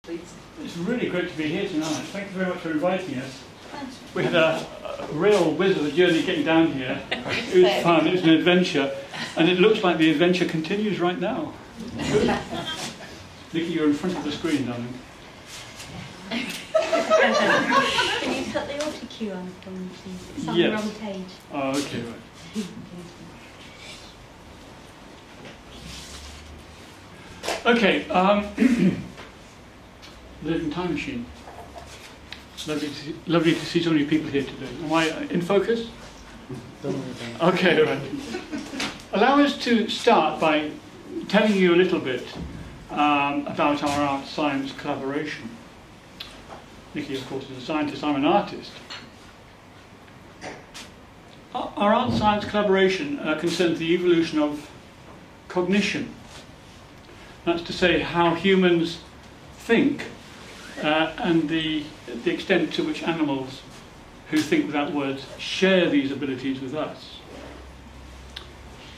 It's really great to be here tonight. Thank you very much for inviting us. We had a real whiz of a journey getting down here. It was fun, it was an adventure, and it looks like the adventure continues right now. Nikki, you're in front of the screen, darling. Can you cut the auto cue on for me, please? It's on the wrong page. Oh, okay, right. Okay, Living Time Machine. Lovely to see so many people here today. Am I in focus? Okay, right. Allow us to start by telling you a little bit about our art-science collaboration. Nikki, of course, is a scientist. I'm an artist. Our art-science collaboration concerns the evolution of cognition. That's to say, how humans think and the extent to which animals who think without words share these abilities with us.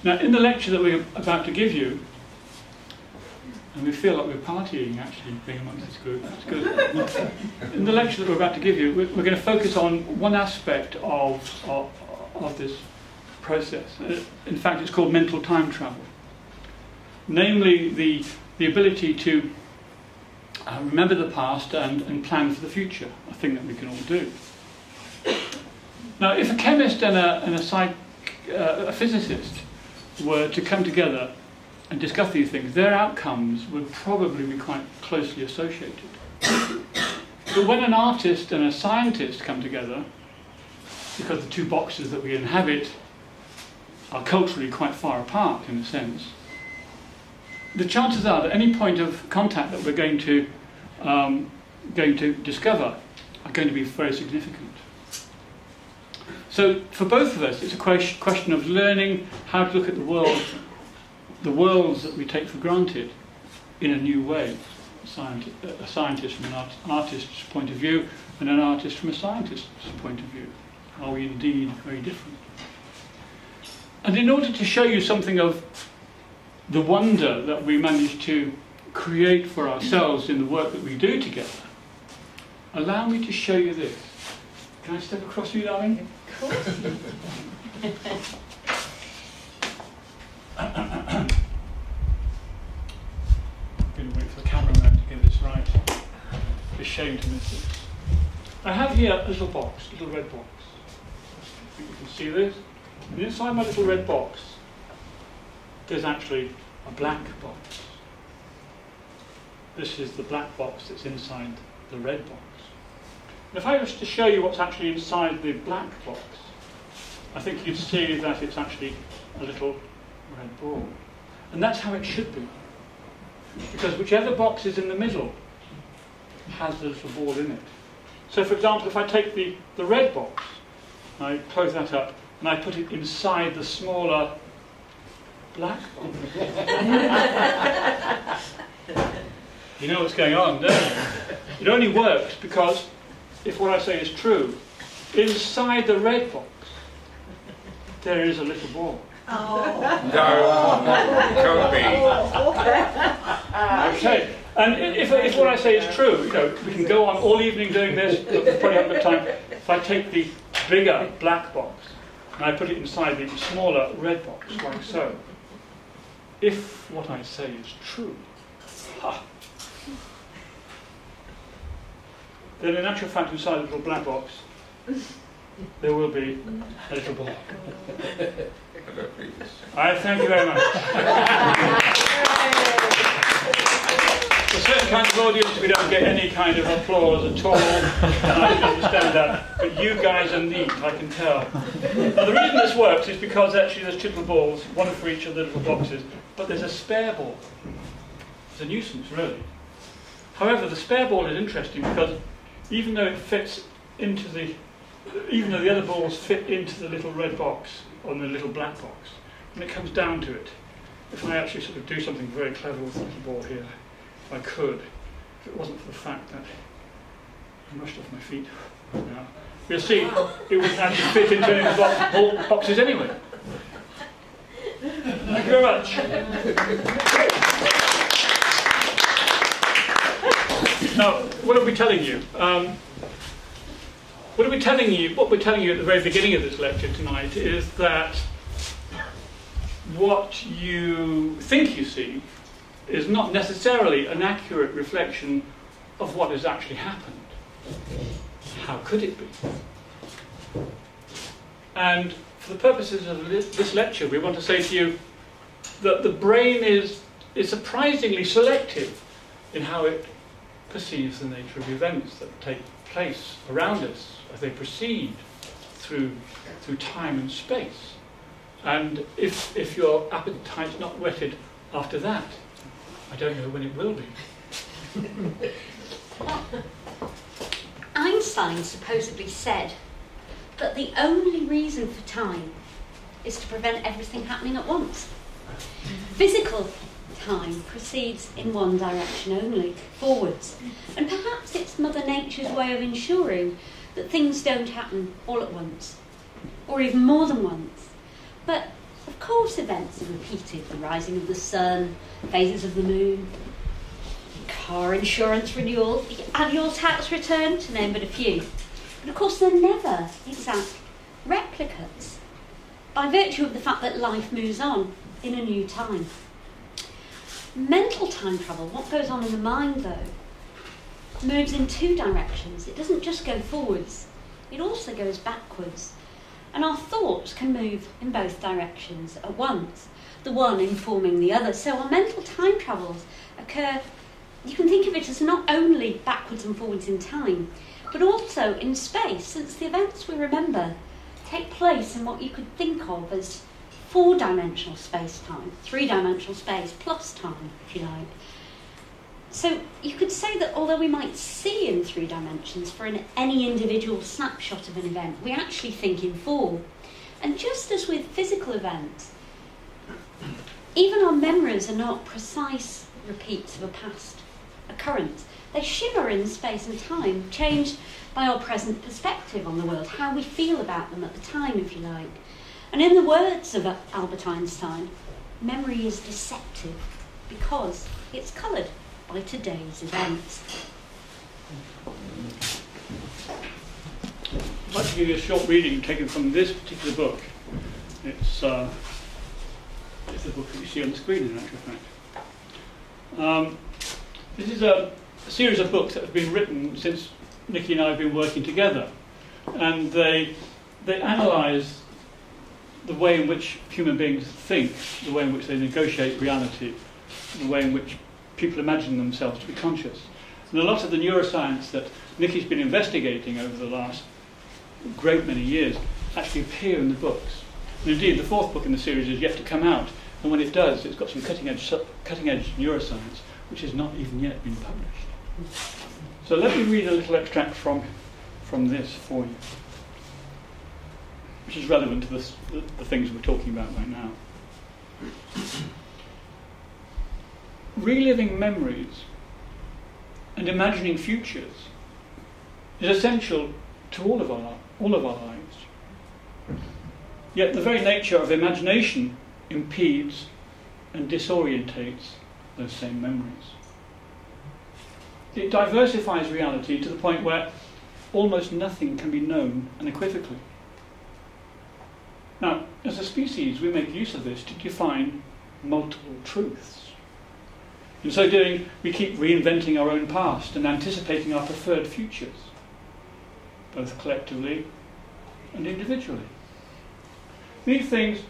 Now, in the lecture that we're about to give you, and we feel like we're partying actually being amongst this group, that's good. In the lecture that we're about to give you, we're going to focus on one aspect of this process. In fact, it's called mental time travel. Namely, the ability to remember the past and plan for the future, a thing that we can all do. Now, if a chemist and a physicist were to come together and discuss these things, their outcomes would probably be quite closely associated. But when an artist and a scientist come together, because the two boxes that we inhabit are culturally quite far apart in a sense, the chances are that any point of contact that we're going to discover are going to be very significant. So for both of us, it's a question of learning how to look at the worlds that we take for granted in a new way. A scientist from an artist's point of view, and an artist from a scientist's point of view. Are we indeed very different? And in order to show you something of the wonder that we manage to create for ourselves in the work that we do together, allow me to show you this. Can I step across you, darling? Of course. I'm going to wait for the cameraman to get this right. It's a shame to miss this. I have here a little box, a little red box. I think you can see this. And inside my little red box, there's actually a black box. This is the black box that's inside the red box. And if I was to show you what's actually inside the black box, I think you'd see that it's actually a little red ball. And that's how it should be. Because whichever box is in the middle has the little ball in it. So for example, if I take the red box, I close that up, and I put it inside the smaller black box. You know what's going on, don't you? It only works because, if what I say is true, inside the red box, there is a little ball. Oh. No, can't be. Okay, and if what I say is true, you know, we can go on all evening doing this, but we probably haven't got time. If I take the bigger black box and I put it inside the smaller red box, like so, if what I say is true, then in actual fact inside the little black box there will be a little ball. I thank you very much. For certain kinds of audience we don't get any kind of applause at all, and I can understand that, but you guys are neat, I can tell. Now the reason this works is because actually there's two little balls, one for each of the little boxes, but there's a spare ball. It's a nuisance really. However, the spare ball is interesting because even though the other balls fit into the little red box or the little black box, when it comes down to it, if I actually sort of do something very clever with the little ball here, if I could, if it wasn't for the fact that I rushed off my feet now, you'll see it wouldn't actually fit into any of the boxes anyway. Thank you very much. Now, what are we telling you? What we're telling you at the very beginning of this lecture tonight is that what you think you see is not necessarily an accurate reflection of what has actually happened. How could it be? And for the purposes of this lecture, we want to say to you that the brain is surprisingly selective in how it perceives the nature of events that take place around us as they proceed through time and space. And if your appetite's not whetted after that, I don't know when it will be. Einstein supposedly said that the only reason for time is to prevent everything happening at once. Physical time proceeds in one direction only, forwards. And perhaps it's Mother Nature's way of ensuring that things don't happen all at once, or even more than once. But of course events are repeated: the rising of the sun, phases of the moon, car insurance renewal, the annual tax return, to name but a few. But of course they're never exact replicates, by virtue of the fact that life moves on in a new time. Mental time travel, what goes on in the mind though, moves in two directions. It doesn't just go forwards, it also goes backwards. And our thoughts can move in both directions at once, the one informing the other. So our mental time travels occur, you can think of it as not only backwards and forwards in time, but also in space, since the events we remember take place in what you could think of as four-dimensional space-time, three-dimensional space plus time, if you like. So you could say that although we might see in three dimensions for any individual snapshot of an event, we actually think in four. And just as with physical events, even our memories are not precise repeats of a past occurrence. They shimmer in space and time, changed by our present perspective on the world, how we feel about them at the time, if you like. And in the words of Albert Einstein, memory is deceptive because it's coloured by today's events. I'd like to give you a short reading taken from this particular book. It's the book that you see on the screen, in actual fact. This is a series of books that have been written since Nikki and I have been working together, and they analyse the way in which human beings think, the way in which they negotiate reality, the way in which people imagine themselves to be conscious. And a lot of the neuroscience that Nikki's been investigating over the last great many years actually appear in the books. And indeed, the fourth book in the series is yet to come out, and when it does, it's got some cutting-edge neuroscience, which has not even yet been published. So let me read a little extract from this for you, which is relevant to the things we're talking about right now. Reliving memories and imagining futures is essential to all of our lives. Yet the very nature of imagination impedes and disorientates those same memories. It diversifies reality to the point where almost nothing can be known unequivocally. Now, as a species, we make use of this to define multiple truths. In so doing, we keep reinventing our own past and anticipating our preferred futures, both collectively and individually. These things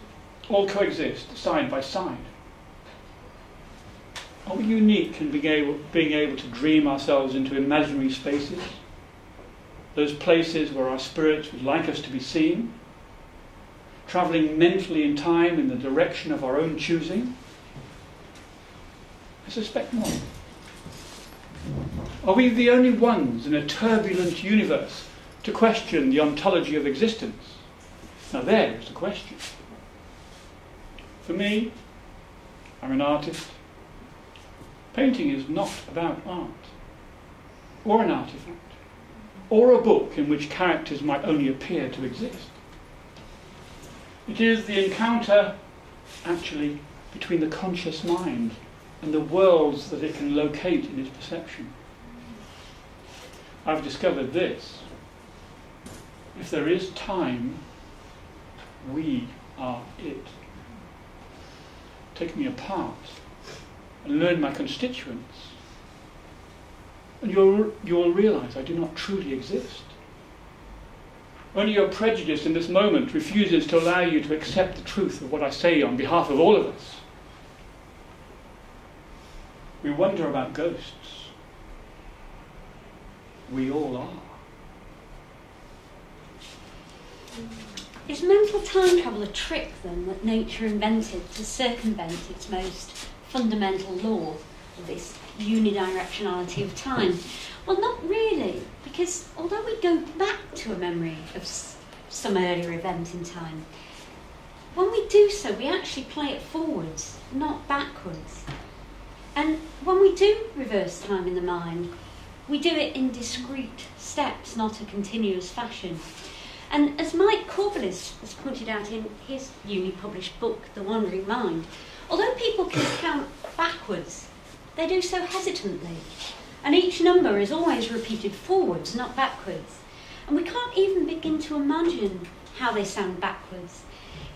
all coexist side by side. Are we unique in being able to dream ourselves into imaginary spaces? Those places where our spirits would like us to be seen? Travelling mentally in time in the direction of our own choosing? I suspect not. Are we the only ones in a turbulent universe to question the ontology of existence? Now there is the question. For me, I'm an artist. Painting is not about art, or an artifact, or a book in which characters might only appear to exist. It is the encounter, actually, between the conscious mind and the worlds that it can locate in its perception. I've discovered this. If there is time, we are it. Take me apart and learn my constituents, and you'll realise I do not truly exist. Only your prejudice in this moment refuses to allow you to accept the truth of what I say on behalf of all of us. We wonder about ghosts. We all are. Is mental time travel a trick, then, that nature invented to circumvent its most fundamental law of this unidirectionality of time? Well, not really, because although we go back to a memory of some earlier event in time, when we do so, we actually play it forwards, not backwards. And when we do reverse time in the mind, we do it in discrete steps, not a continuous fashion. And as Mike Corbelis has pointed out in his uni-published book, The Wandering Mind, although people can count backwards, they do so hesitantly. And each number is always repeated forwards, not backwards. And we can't even begin to imagine how they sound backwards.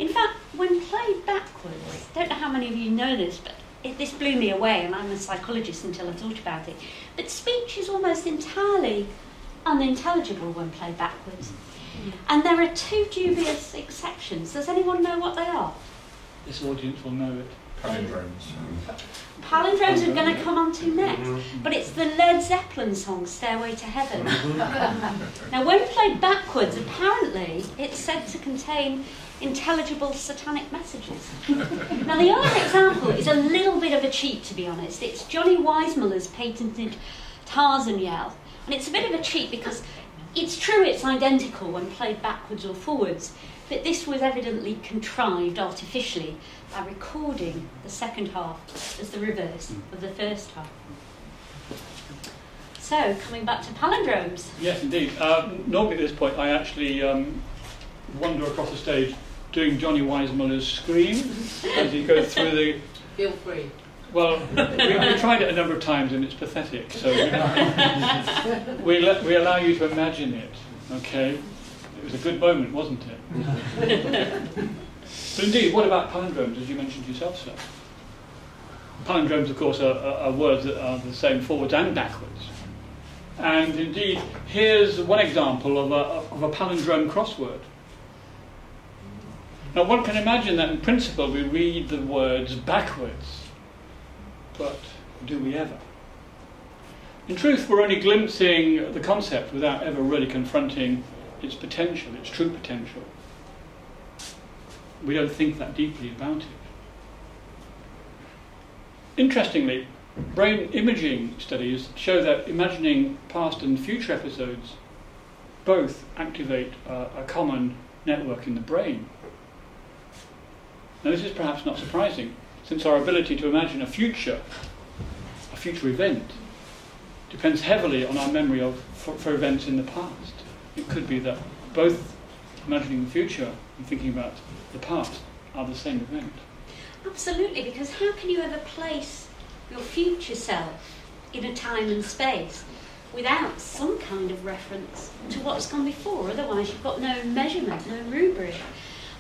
In fact, when played backwards, I don't know how many of you know this, but this blew me away, and I'm a psychologist until I thought about it, but speech is almost entirely unintelligible when played backwards. And there are two dubious exceptions. Does anyone know what they are? This audience will know it. Palindromes. Palindromes are going to come on to next, but it's the Led Zeppelin song Stairway to Heaven. Now, when played backwards, apparently it's said to contain intelligible satanic messages. Now, the other example is a little bit of a cheat, to be honest. It's Johnny Weissmuller's patented Tarzan yell, and it's a bit of a cheat because it's true it's identical when played backwards or forwards, but this was evidently contrived artificially by recording the second half as the reverse of the first half. So, coming back to palindromes. Yes, indeed. Normally at this point I actually wander across the stage doing Johnny Weissmuller's scream as he goes through the... Feel free. Well, we tried it a number of times and it's pathetic, so we allow you to imagine it, okay? It was a good moment, wasn't it? But indeed, what about palindromes, as you mentioned yourself, sir? Palindromes, of course, are words that are the same forwards and backwards. And indeed, here's one example of a palindrome crossword. Now, one can imagine that in principle we read the words backwards. But do we ever? In truth, we're only glimpsing the concept without ever really confronting its potential, its true potential. We don't think that deeply about it. Interestingly, brain imaging studies show that imagining past and future episodes both activate a common network in the brain. Now, this is perhaps not surprising, since our ability to imagine a future event, depends heavily on our memory for events in the past. It could be that both imagining the future and thinking about the past are the same event. Absolutely, because how can you ever place your future self in a time and space without some kind of reference to what's gone before? Otherwise you've got no measurement, no rubric.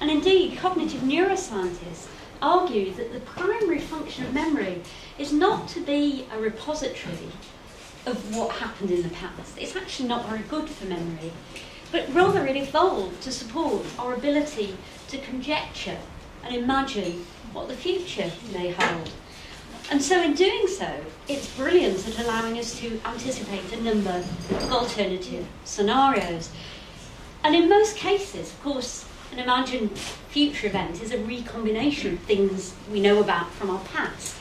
And indeed, cognitive neuroscientists argue that the primary function of memory is not to be a repository of what happened in the past. It's actually not very good for memory, but rather it evolved to support our ability to conjecture and imagine what the future may hold. And so in doing so, it's brilliant at allowing us to anticipate a number of alternative scenarios. And in most cases, of course, an imagined future event is a recombination of things we know about from our past.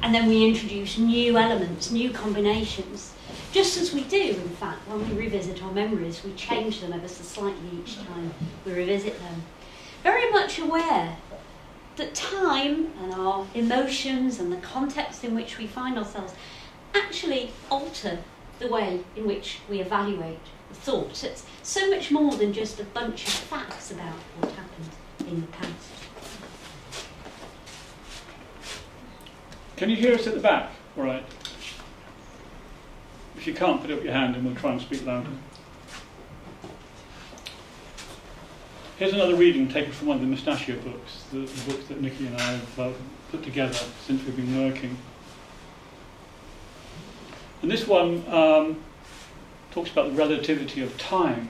And then we introduce new elements, new combinations. Just as we do, in fact, when we revisit our memories, we change them ever so slightly each time we revisit them. Very much aware that time and our emotions and the context in which we find ourselves actually alter the way in which we evaluate the thoughts. It's so much more than just a bunch of facts about what happened in the past. Can you hear us at the back? All right. If you can't, put up your hand and we'll try and speak louder. Here's another reading taken from one of the Mustachio books, the books that Nikki and I have put together since we've been working. And this one talks about the relativity of time.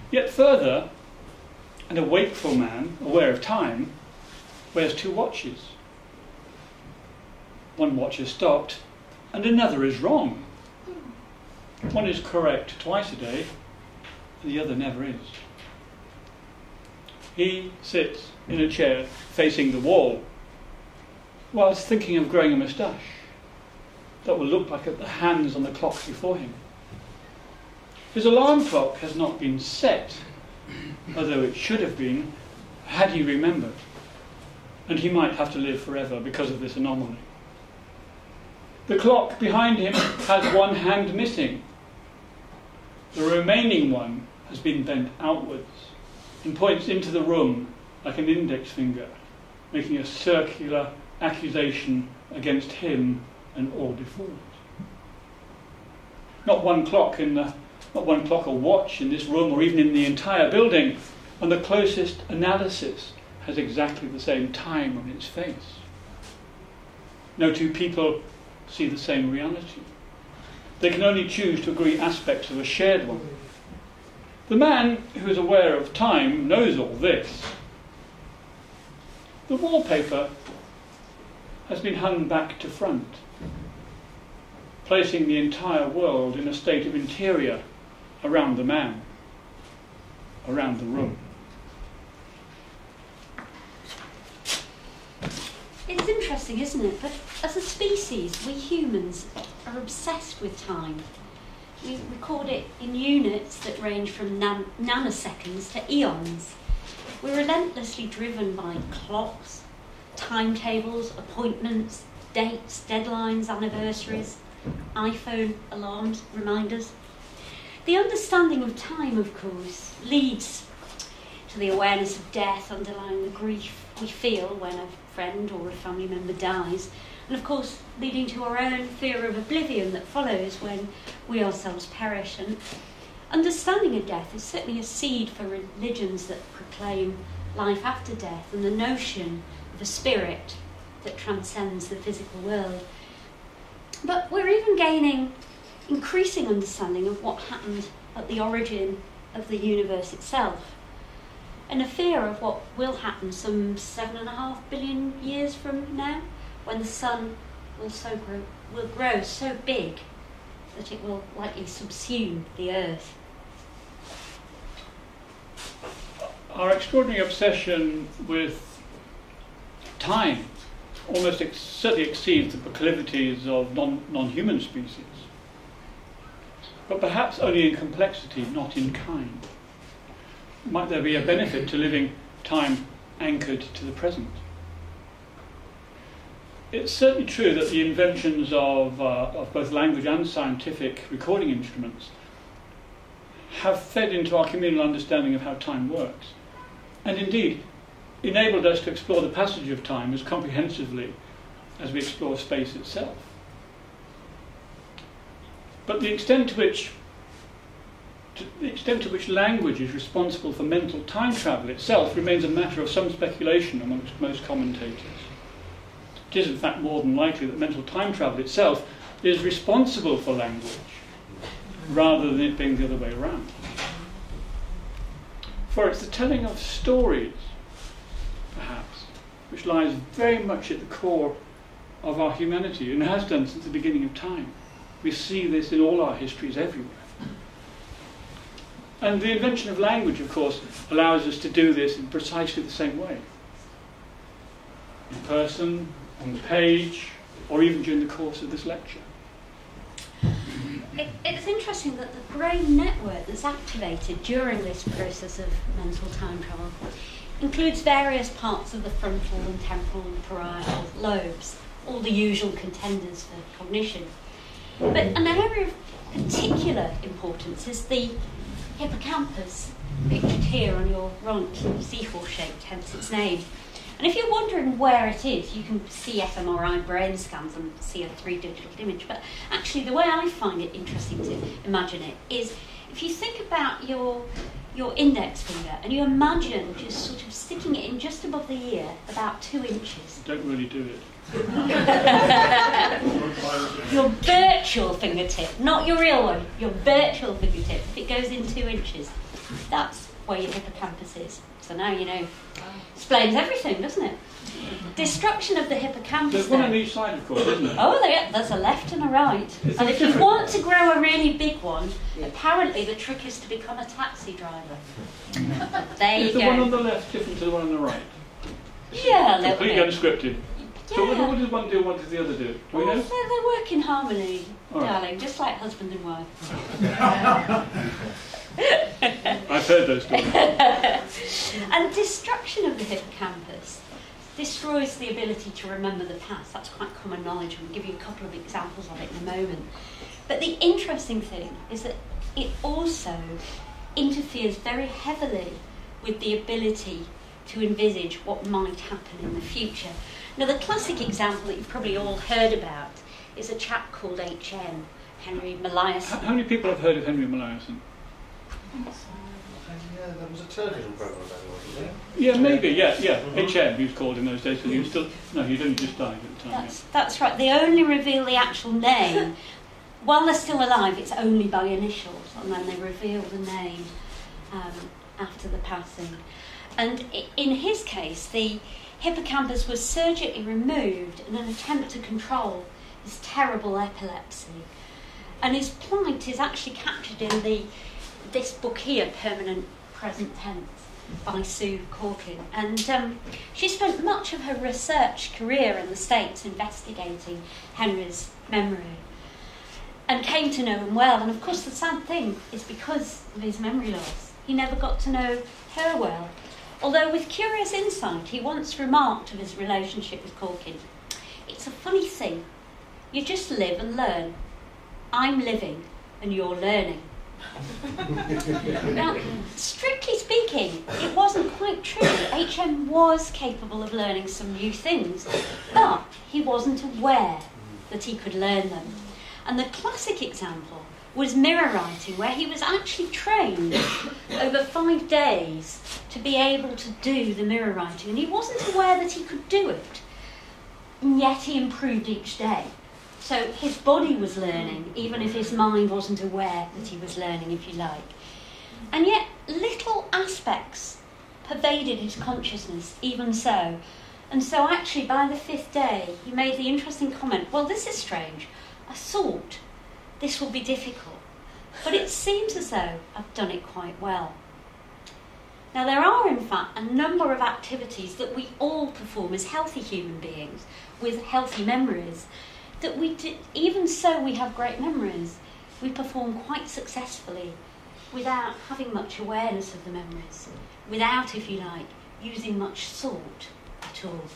Yet further, and a wakeful man, aware of time, wears 2 watches. One watch is stopped, and another is wrong. One is correct twice a day, and the other never is. He sits in a chair facing the wall, whilst thinking of growing a moustache that will look like the hands on the clock before him. His alarm clock has not been set, although it should have been, had he remembered, and he might have to live forever because of this anomaly. The clock behind him has one hand missing. The remaining one has been bent outwards and points into the room like an index finger, making a circular accusation against him and all before it. Not one clock or watch in this room or even in the entire building, and the closest analysis has exactly the same time on its face. No 2 people see the same reality. They can only choose to agree aspects of a shared one. The man who is aware of time knows all this. The wallpaper has been hung back to front, placing the entire world in a state of interior around the man, around the room. It's interesting, isn't it? But as a species, we humans are obsessed with time. We record it in units that range from nanoseconds to eons. We're relentlessly driven by clocks, timetables, appointments, dates, deadlines, anniversaries, iPhone alarms, reminders. The understanding of time, of course, leads to the awareness of death underlying the grief we feel when a friend or a family member dies, and of course leading to our own fear of oblivion that follows when we ourselves perish. And understanding of death is certainly a seed for religions that proclaim life after death and the notion of a spirit that transcends the physical world. But we're even gaining increasing understanding of what happened at the origin of the universe itself, and a fear of what will happen some 7.5 billion years from now, when the sun will grow so big that it will likely subsume the earth. Our extraordinary obsession with time almost certainly exceeds the proclivities of non-human species, but perhaps only in complexity, not in kind. Might there be a benefit to living time anchored to the present? It's certainly true that the inventions of both language and scientific recording instruments have fed into our communal understanding of how time works, and indeed enabled us to explore the passage of time as comprehensively as we explore space itself. But the extent to which language is responsible for mental time travel itself remains a matter of some speculation amongst most commentators. It is in fact more than likely that mental time travel itself is responsible for language, rather than it being the other way around. For it's the telling of stories, perhaps, which lies very much at the core of our humanity, and has done since the beginning of time. We see this in all our histories everywhere. And the invention of language, of course, allows us to do this in precisely the same way. In person, on the page, or even during the course of this lecture. It's interesting that the brain network that's activated during this process of mental time travel includes various parts of the frontal and temporal and parietal lobes, all the usual contenders for cognition. But an area of particular importance is the hippocampus, pictured here on your right, seahorse-shaped, hence its name. And if you're wondering where it is, you can see fMRI brain scans and see a 3-digital image. But actually, the way I find it interesting to imagine it is if you think about your index finger and you imagine just sort of sticking it in just above the ear, about 2 inches. Don't really do it. Your virtual fingertip, not your real one, your virtual fingertip, if it goes in 2 inches, that's where your hippocampus is. So now you know. Explains everything, doesn't it? Destruction of the hippocampus. There's one on each side, of course, isn't there? Oh, there's a left and a right. And if you want to grow a really big one, apparently the trick is to become a taxi driver. There you go. Is the one on the left different to the one on the right? Yeah, a little completely bit. unscripted. Yeah. So what does one do and what does the other do? Do we know? They work in harmony, darling, just like husband and wife. I've heard those stories. And destruction of the hippocampus destroys the ability to remember the past. That's quite common knowledge. I'll give you a couple of examples of it in a moment. But the interesting thing is that it also interferes very heavily with the ability to envisage what might happen in the future. Now, the classic example that you've probably all heard about is a chap called H.M., Henry Molaison. How many people have heard of Henry Molaison? Yeah, there was a television programme about it, wasn't there? Yeah, maybe, yeah. H.M. he was called in those days, because he was still... No, he'd only just died at the time. That's right. They only reveal the actual name. While they're still alive, it's only by initials, and then they reveal the name after the passing. And in his case, the hippocampus was surgically removed in an attempt to control his terrible epilepsy. And his plight is actually captured in this book here, Permanent Present Tense, by Sue Corkin. And she spent much of her research career in the States investigating Henry's memory and came to know him well. And of course the sad thing is because of his memory loss, he never got to know her well. Although with curious insight, he once remarked of his relationship with Corkin, "It's a funny thing. You just live and learn. I'm living and you're learning." Now, strictly speaking, it wasn't quite true. H.M. was capable of learning some new things, but he wasn't aware that he could learn them. And the classic example was mirror writing, where he was actually trained over 5 days to be able to do the mirror writing. And he wasn't aware that he could do it, and yet he improved each day. So his body was learning, even if his mind wasn't aware that he was learning, if you like. And yet little aspects pervaded his consciousness, even so. And so actually by the 5th day, he made the interesting comment, "Well, this is strange. I thought this will be difficult, but it seems as though I've done it quite well." Now, there are, in fact, a number of activities that we all perform as healthy human beings with healthy memories that we do, even so we have great memories, we perform quite successfully without having much awareness of the memories, without, if you like, using much thought at all.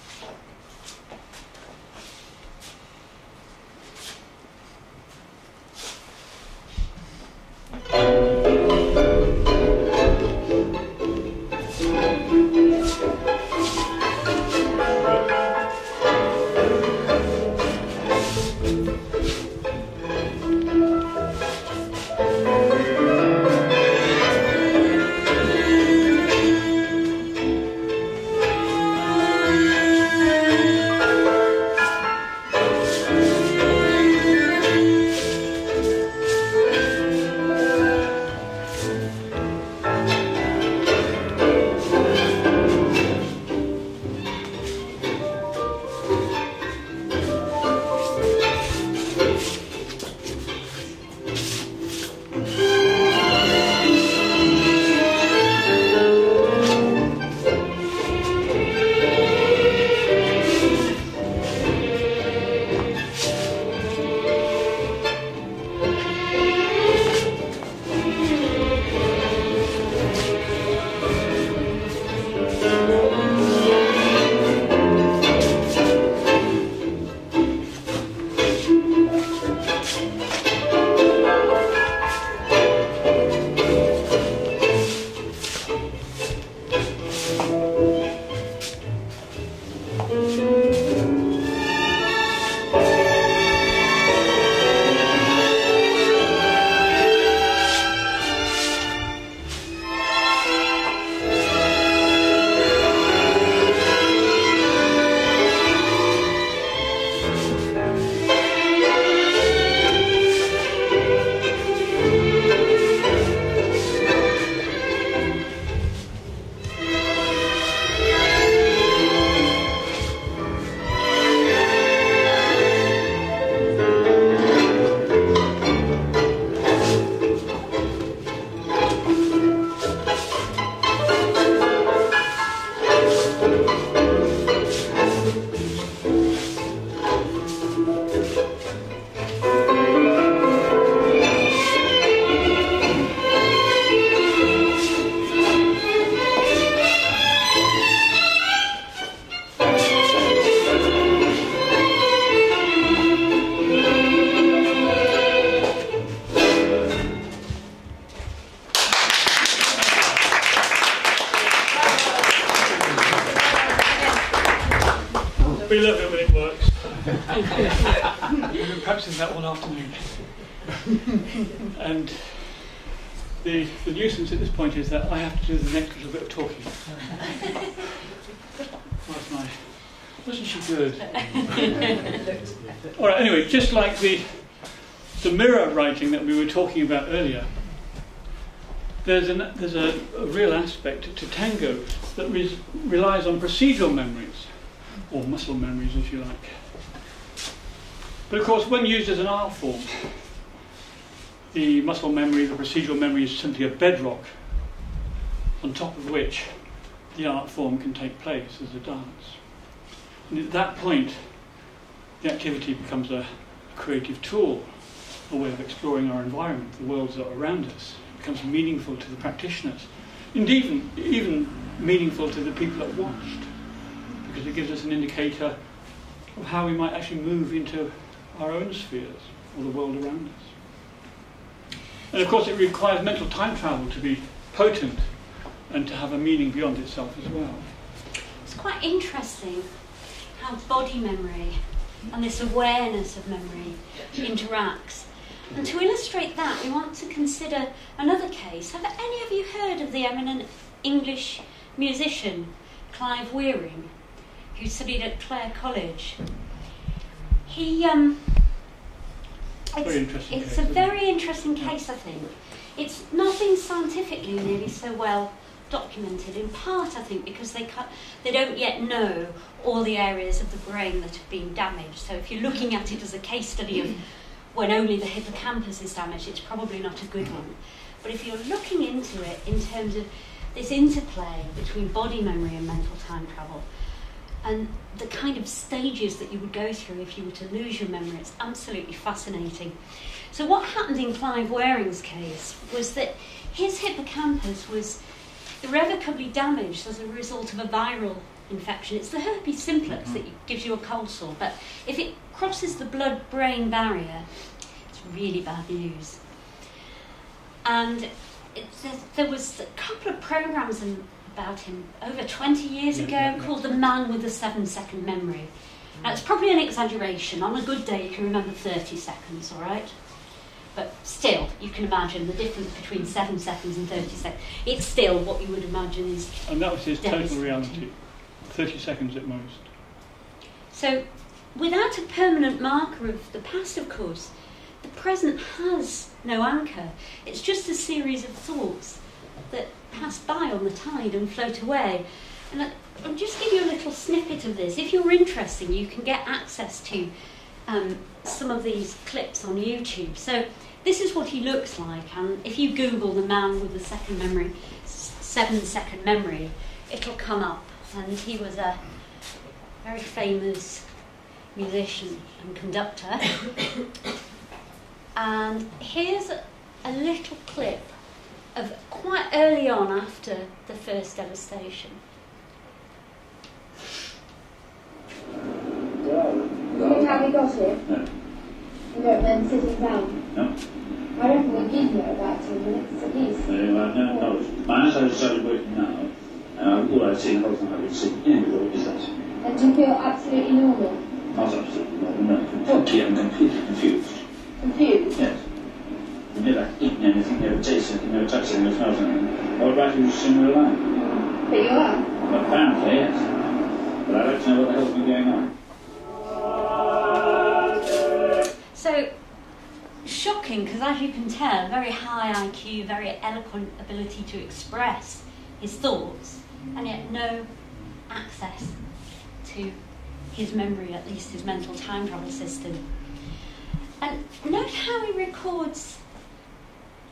I've been practicing that one afternoon. And the nuisance at this point is that I have to do the next little bit of talking. Last night. Wasn't she good? All right, anyway, just like the mirror writing that we were talking about earlier, there's a real aspect to tango that relies on procedural memories, or muscle memories if you like. But of course, when used as an art form, the muscle memory, the procedural memory is simply a bedrock on top of which the art form can take place as a dance. And at that point, the activity becomes a creative tool, a way of exploring our environment, the worlds that are around us. It becomes meaningful to the practitioners, indeed even meaningful to the people that watched, because it gives us an indicator of how we might actually move into our own spheres or the world around us. And of course it requires mental time travel to be potent and to have a meaning beyond itself as well. It's quite interesting how body memory and this awareness of memory interacts. And to illustrate that, we want to consider another case. Have any of you heard of the eminent English musician Clive Wilkins, who studied at Clare College? It's a very interesting case, I think. It's not been scientifically nearly so well documented, in part, I think, because they don't yet know all the areas of the brain that have been damaged. So if you're looking at it as a case study of when only the hippocampus is damaged, it's probably not a good one. But if you're looking into it in terms of this interplay between body memory and mental time travel, and the kind of stages that you would go through if you were to lose your memory, it's absolutely fascinating. So what happened in Clive Wilkins' case was that his hippocampus was irrevocably damaged as a result of a viral infection. It's the herpes simplex that gives you a cold sore, but if it crosses the blood-brain barrier, it's really bad news. And there was a couple of programmes about him over 20 years ago called The Man with the 7-Second Memory. Now, it's probably an exaggeration. On a good day, you can remember 30 seconds, all right? But still, you can imagine the difference between 7 seconds and 30 seconds. It's still what you would imagine is... And that was his total reality. 30 seconds at most. So, without a permanent marker of the past, of course, the present has no anchor. It's just a series of thoughts that pass by on the tide and float away. And I'll just give you a little snippet of this. If you're interested, you can get access to some of these clips on YouTube. So this is what he looks like, and if you Google the man with the 7-second memory, it'll come up. And he was a very famous musician and conductor. And here's a little clip of quite early on after the first devastation. Look how we got here. No. You don't remember sitting down? No. I reckon we'll give you about 2 minutes at least. No. Mine as I started working now, all I've seen the whole time I've been sitting in with all is that. And do you feel absolutely normal? Not absolutely normal, no. Completely, I'm completely confused. Confused? Yes. You've never eaten anything, never tasted anything, never touched anything, never smelled anything. What about you similar line? But you are? Well, apparently, yes. But I'd like to know what the hell's been going on. So, shocking, because as you can tell, very high IQ, very eloquent ability to express his thoughts, and yet no access to his memory, at least his mental time travel system. And note how he records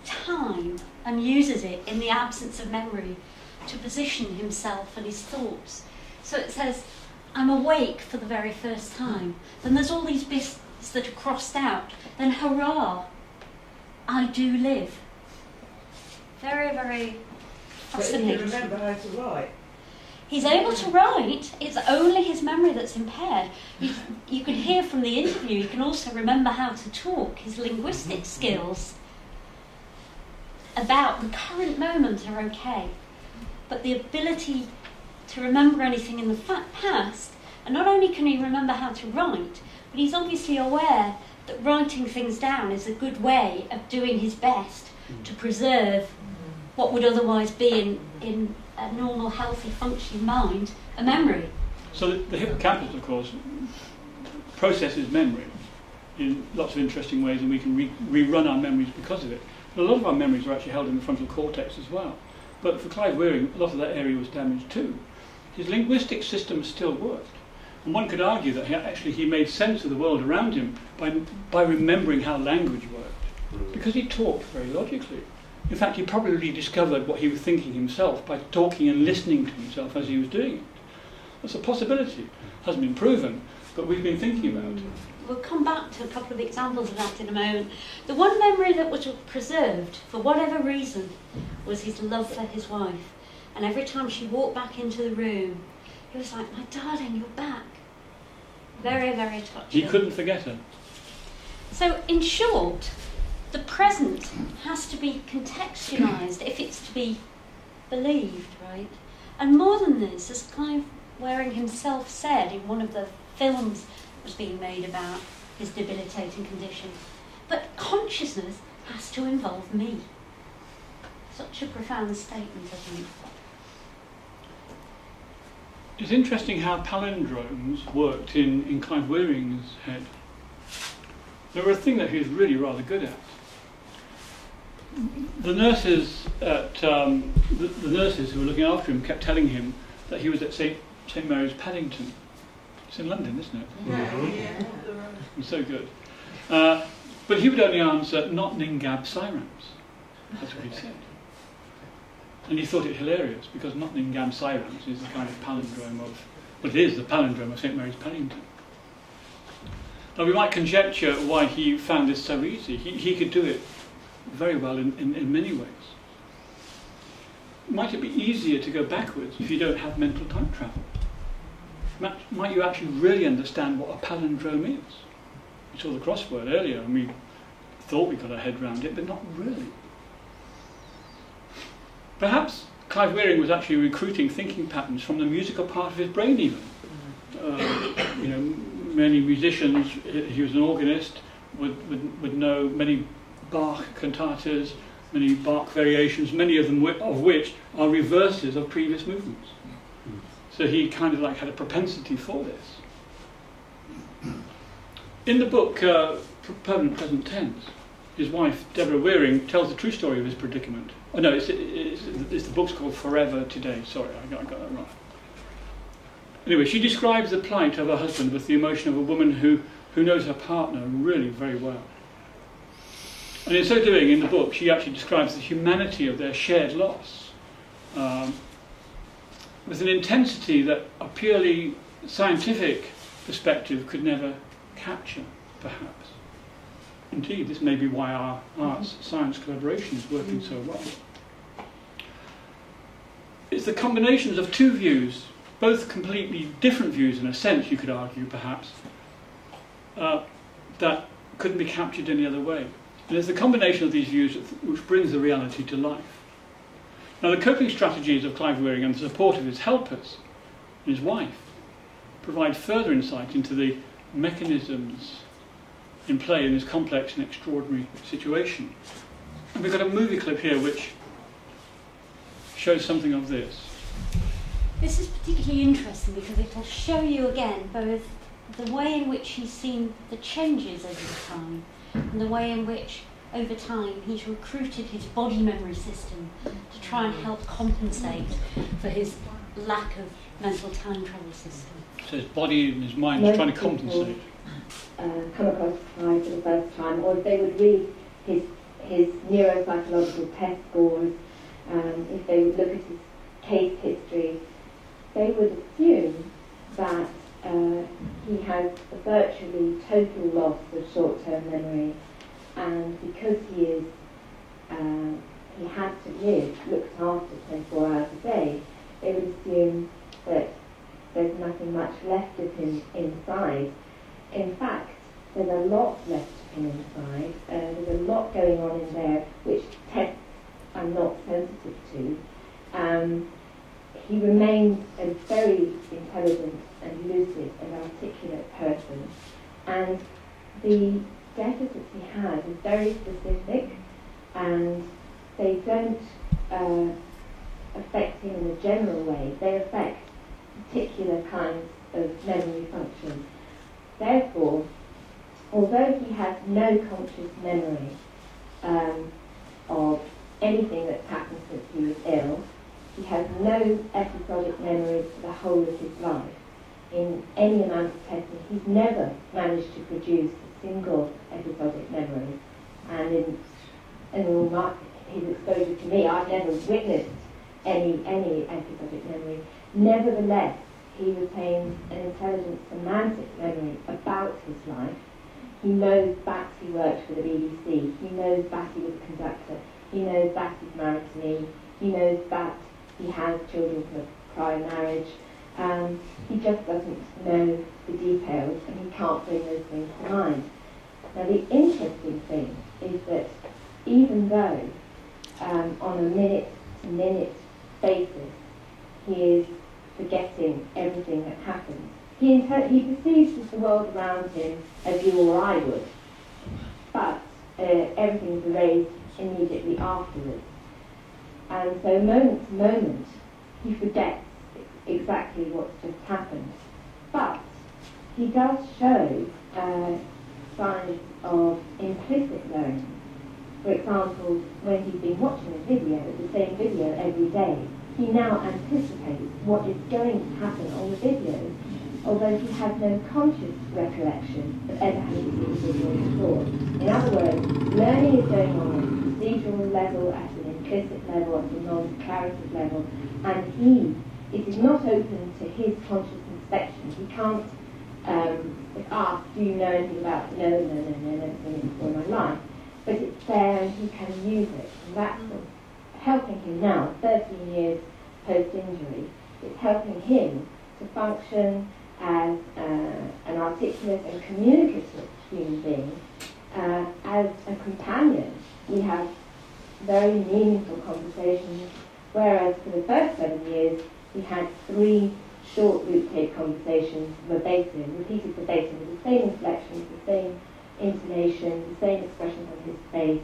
time and uses it in the absence of memory to position himself and his thoughts. So it says, I'm awake for the very first time. Then there's all these bits that are crossed out. Then hurrah, I do live. Very, very fascinating. But he can remember how to write. He's able to write, it's only his memory that's impaired. You can hear from the interview, he can also remember how to talk. His linguistic skills about the current moment are okay. But the ability to remember anything in the past, and not only can he remember how to write, But he's obviously aware that writing things down is a good way of doing his best to preserve what would otherwise be in a normal, healthy, functioning mind, a memory. So the hippocampus, of course, processes memory in lots of interesting ways, and we can rerun our memories because of it. But a lot of our memories are actually held in the frontal cortex as well. But for Clive Wearing, a lot of that area was damaged too. His linguistic system still worked. And one could argue that he made sense of the world around him by remembering how language worked. Because he talked very logically. In fact, he probably discovered what he was thinking himself by talking and listening to himself as he was doing it. That's a possibility. It hasn't been proven, but we've been thinking about it. We'll come back to a couple of examples of that in a moment. The one memory that was preserved, for whatever reason, was his love for his wife. And every time she walked back into the room, he was like, "My darling, you're back." Very, very touching. He couldn't forget her. So, in short, the present has to be contextualised if it's to be believed, right? And more than this, as Clive Wearing himself said in one of the films that was being made about his debilitating condition, but consciousness has to involve me. Such a profound statement, I think. It's interesting how palindromes worked in Clive Wearing's head. They were a thing that he was really rather good at. The nurses the nurses who were looking after him kept telling him that he was at St Mary's, Paddington. It's in London, isn't it? Yeah. It's so good. But he would only answer, "Not Ningab Sirams." That's what he said. And he thought it hilarious because not Ningab Sirams is the kind of palindrome of, well, it is the palindrome of St Mary's, Paddington. Now we might conjecture why he found this so easy. He could do it very well in many ways. Might it be easier to go backwards if you don't have mental time travel? Might you actually really understand what a palindrome is? We saw the crossword earlier and we thought we got our head around it, but not really. Perhaps Clive Wearing was actually recruiting thinking patterns from the musical part of his brain even. Many musicians, he was an organist, would know many Bach cantatas, many Bach variations, many of them of which are reverses of previous movements. So he kind of like had a propensity for this. In the book Permanent Present Tense, his wife Deborah Wearing tells the true story of his predicament. Oh no, it's the book's called Forever Today. Sorry, I got that wrong. Anyway, she describes the plight of her husband with the emotion of a woman who knows her partner really very well. And in so doing, in the book, she actually describes the humanity of their shared loss with an intensity that a purely scientific perspective could never capture, perhaps. Indeed, this may be why our arts-science collaboration is working so well. It's the combinations of two views, both completely different views in a sense, you could argue, perhaps, that couldn't be captured any other way. And it's the combination of these views which brings the reality to life. Now, the coping strategies of Clive Wearing and the support of his helpers and his wife provide further insight into the mechanisms in play in this complex and extraordinary situation. And we've got a movie clip here which shows something of this. This is particularly interesting because it will show you again both the way in which he's seen the changes over time and the way in which over time he's recruited his body memory system to try and help compensate for his lack of mental time travel system. So his body and his mind is trying to compensate. Come across Clive for the first time, or if they would read his neuropsychological test scores, if they would look at his case history, they would assume that he has a virtually total loss of short-term memory, and because he had to live looked after 24 hours a day, they would assume that there's nothing much left of him inside. In fact, there's a lot left of him inside. There's a lot going on in there which tests are not sensitive to. He remains a very intelligent and lucid and articulate person, and the deficits he has are very specific, and they don't affect him in a general way. They affect particular kinds of memory functions. Therefore, although he has no conscious memory of anything that's happened since he was ill, he has no episodic memory for the whole of his life. In any amount of testing, he's never managed to produce a single episodic memory. And in all his exposure to me, I've never witnessed any episodic memory. Nevertheless, he retains an intelligent semantic memory about his life. He knows that he worked for the BBC. He knows that he was a conductor. He knows that he's married to me. He knows that he has children from a prior marriage. He just doesn't know the details, and he can't bring those things to mind. Now, the interesting thing is that even though on a minute-to-minute basis he is forgetting everything that happens, he perceives the world around him as you or I would, but everything is erased immediately afterwards. And so moment to moment, he forgets exactly what's just happened. But he does show signs of implicit learning. For example, when he's been watching a video, the same video every day, he now anticipates what is going to happen on the video, although he has no conscious recollection of ever having seen the video before. In other words, learning is going on at a procedural level, at an implicit level, at a non-declarative level, and it is not open to his conscious inspection. He can't, if asked, do you know anything about it? No, never seen it before in my life. But it's there and he can use it. And that's helping him now, 13 years post-injury. It's helping him to function as an articulate and communicative human being. As a companion, we have very meaningful conversations, whereas for the first 7 years, we had 3 short loop tape conversations verbatim, repeated verbatim, with the same inflections, the same intonation, the same expressions on his face,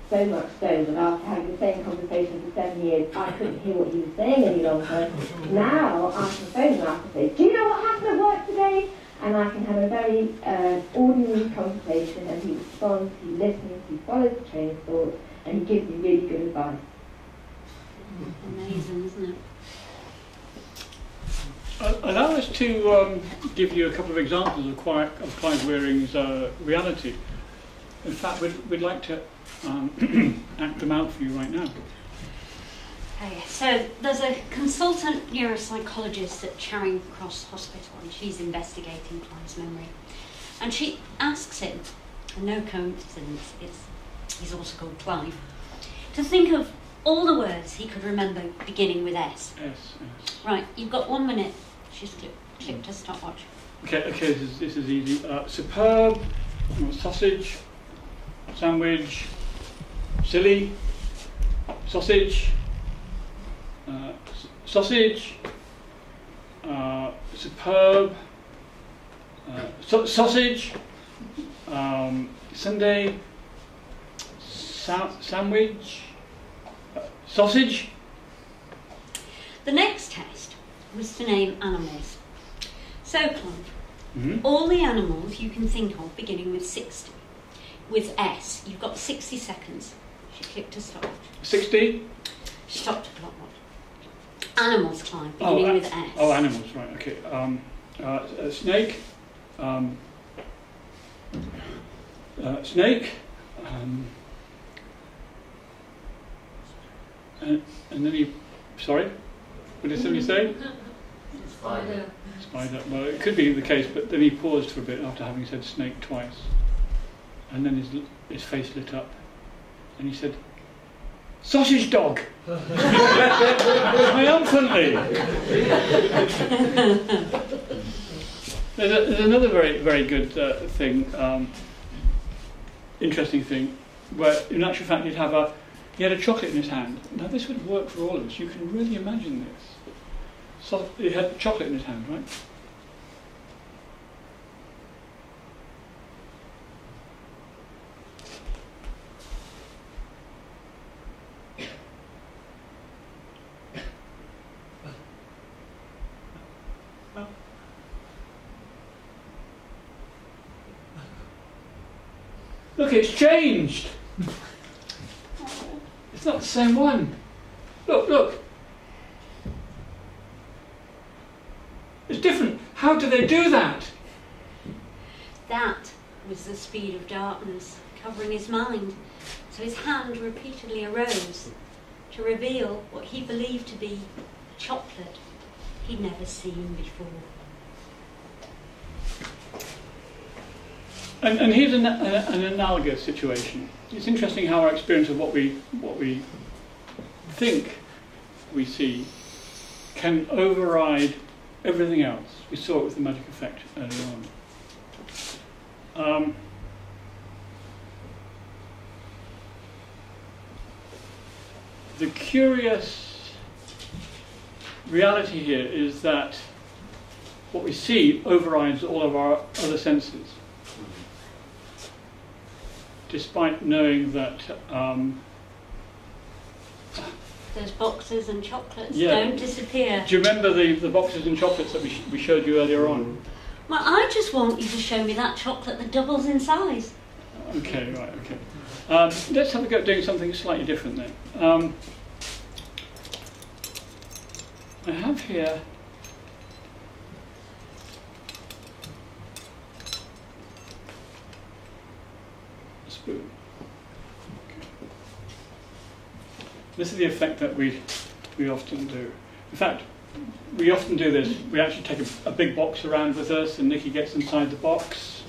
so much so that after having the same conversation for 7 years, I couldn't hear what he was saying any longer. Now I can phone him up and say, do you know what happened at work today? And I can have a very ordinary conversation, and he responds, he listens, he follows the train of thought, and he gives me really good advice. Amazing, isn't it? Allow us to give you a couple of examples of Clive Wearing's reality. In fact, we'd like to act them out for you right now. Okay, so there's a consultant neuropsychologist at Charing Cross Hospital, and she's investigating Clive's memory. And she asks him, and no coincidence, he's also called Clive, to think of all the words he could remember beginning with S. Yes. Right, you've got 1 minute. She's clicked her stopwatch. Okay, this is easy. Superb, sausage, sandwich, silly, sausage, sausage, superb, sausage, Sunday, sandwich, sausage. The next test was to name animals. So, Clive, all the animals you can think of beginning with 60, with S, you've got 60 seconds. She clicked a stopwatch. 60? She stopped a stopwatch. Animals, Clive, beginning with S. Oh, animals, right, okay. A snake, snake, and then he, sorry, what did somebody say? Spider. Spider. Well, it could be the case, but then he paused for a bit after having said snake twice, and then his face lit up, and he said, "Sausage dog." Triumphantly. There's another very, very good thing, interesting thing, where in actual fact he had a chocolate in his hand. Now this would work for all of us. You can really imagine this. So he had chocolate in his hand, right? Look, it's changed. It's not the same one. Look, look. It's different. How do they do that? That was the speed of darkness covering his mind, so his hand repeatedly arose to reveal what he believed to be chocolate he'd never seen before. And here's an analogous situation. It's interesting how our experience of what we think we see can override everything else. We saw it with the magic effect earlier on. The curious reality here is that what we see overrides all of our other senses, despite knowing that those boxes and chocolates Yeah. don't disappear. Do you remember the boxes and chocolates that we showed you earlier on? Well, I just want you to show me that chocolate that doubles in size. Okay, right, okay. Let's have a go at doing something slightly different then. I have here a spoon. Okay. This is the effect that we often do. In fact, we often do this. We actually take a big box around with us, and Nikki gets inside the box.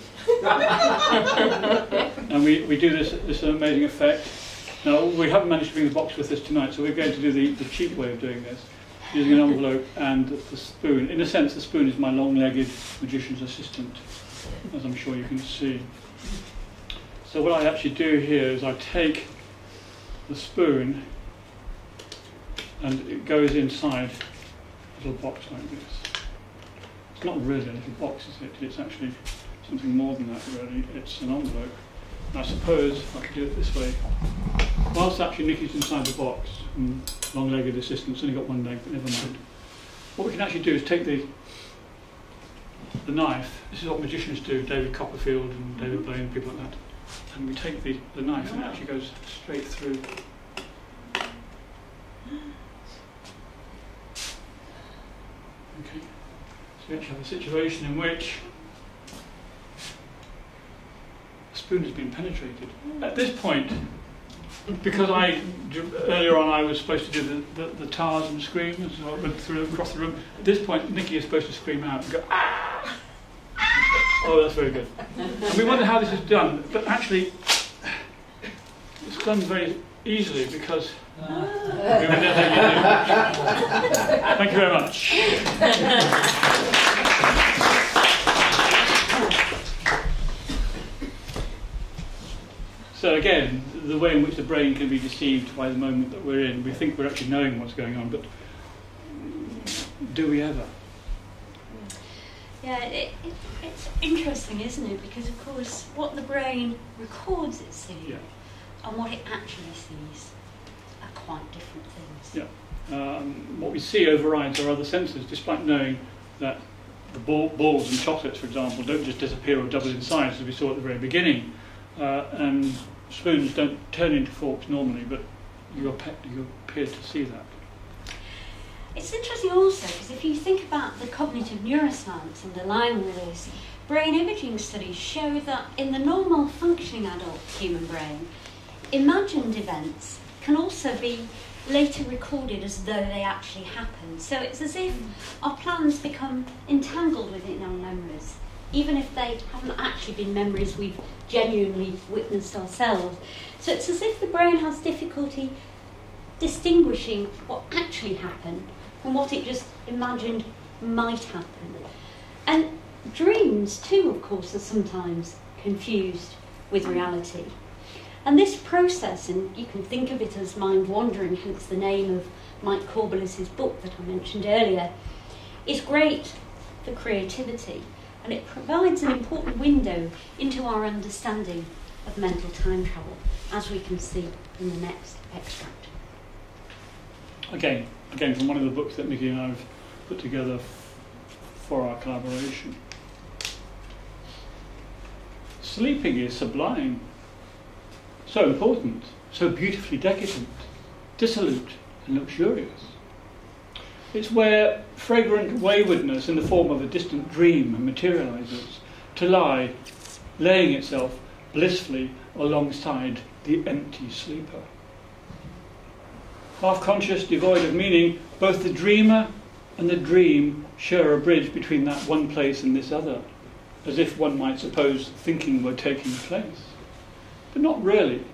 And we do this amazing effect. Now, we haven't managed to bring the box with us tonight, so we're going to do the cheap way of doing this, using an envelope and the spoon. In a sense, the spoon is my long-legged magician's assistant, as I'm sure you can see. So what I actually do here is I take the spoon, and it goes inside a little box like this. It's not really a little box, is it? It's actually something more than that, really. It's an envelope. And I suppose I could do it this way. Whilst actually Nikki's inside the box, and long-legged assistant's only got one leg, but never mind. What we can actually do is take the knife. This is what magicians do, David Copperfield and David Blaine, people like that. And we take the knife and it actually goes straight through. Okay. So we actually have a situation in which the spoon has been penetrated. At this point, because earlier on I was supposed to do the tars and scream, so I went through across the room. At this point, Nikki is supposed to scream out and go, ah! Oh, that's very good. And we wonder how this is done, but actually, it's done very easily because we were there. Thank you very much. So again, the way in which the brain can be deceived by the moment that we're in, we think we're actually knowing what's going on, but do we ever? Yeah, it's interesting, isn't it? Because of course, what the brain records it seeing and what it actually sees are quite different things. Yeah. What we see overrides our other senses, despite knowing that the balls and chocolates, for example, don't just disappear or double in size, as we saw at the very beginning. And spoons don't turn into forks normally, but you appear to see that. It's interesting also because if you think about the cognitive neuroscience underlying all this, brain imaging studies show that in the normal functioning adult human brain, imagined events can also be later recorded as though they actually happened. So it's as if our plans become entangled within our memories, even if they haven't actually been memories we've genuinely witnessed ourselves. So it's as if the brain has difficulty distinguishing what actually happened from what it just imagined might happen. And dreams too, of course, are sometimes confused with reality. And this process, and you can think of it as mind wandering, hence the name of Mike Corbelis's book that I mentioned earlier, is great for creativity, and it provides an important window into our understanding of mental time travel, as we can see in the next extract. Again, from one of the books that Nikki and I have put together for our collaboration. Sleeping is sublime. so important, so beautifully decadent, dissolute and luxurious. It's where fragrant waywardness in the form of a distant dream materialises, to lie, laying itself blissfully alongside the empty sleeper. Half-conscious, devoid of meaning, both the dreamer and the dream share a bridge between that one place and this other, as if one might suppose thinking were taking place. But not really.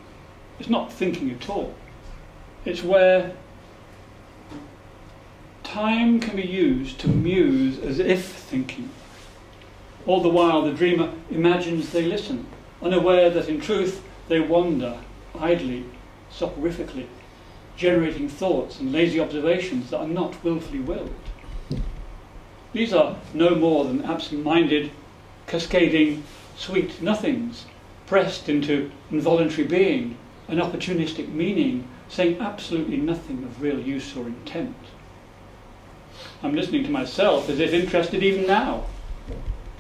It's not thinking at all. It's where time can be used to muse as if thinking. All the while the dreamer imagines they listen, unaware that in truth they wander idly, soporifically, generating thoughts and lazy observations that are not willfully willed. These are no more than absent-minded, cascading, sweet nothings, pressed into involuntary being, an opportunistic meaning, saying absolutely nothing of real use or intent. I'm listening to myself as if interested even now,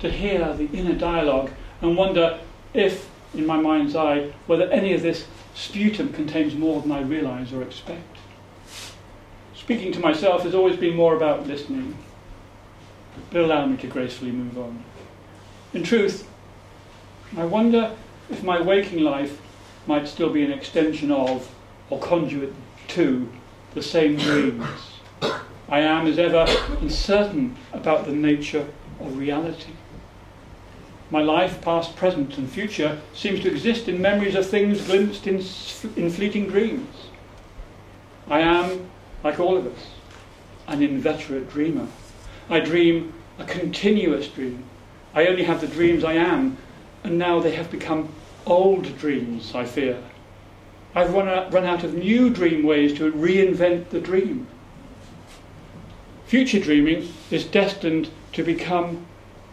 to hear the inner dialogue and wonder if, in my mind's eye, whether any of this sputum contains more than I realise or expect. Speaking to myself has always been more about listening, but allow me to gracefully move on. In truth, I wonder if my waking life might still be an extension of, or conduit to, the same dreams. I am, as ever, uncertain about the nature of reality. My life, past, present and future, seems to exist in memories of things glimpsed in fleeting dreams. I am, like all of us, an inveterate dreamer. I dream a continuous dream. I only have the dreams I am, and now they have become old dreams, I fear. I've run out of new dream ways to reinvent the dream. Future dreaming is destined to become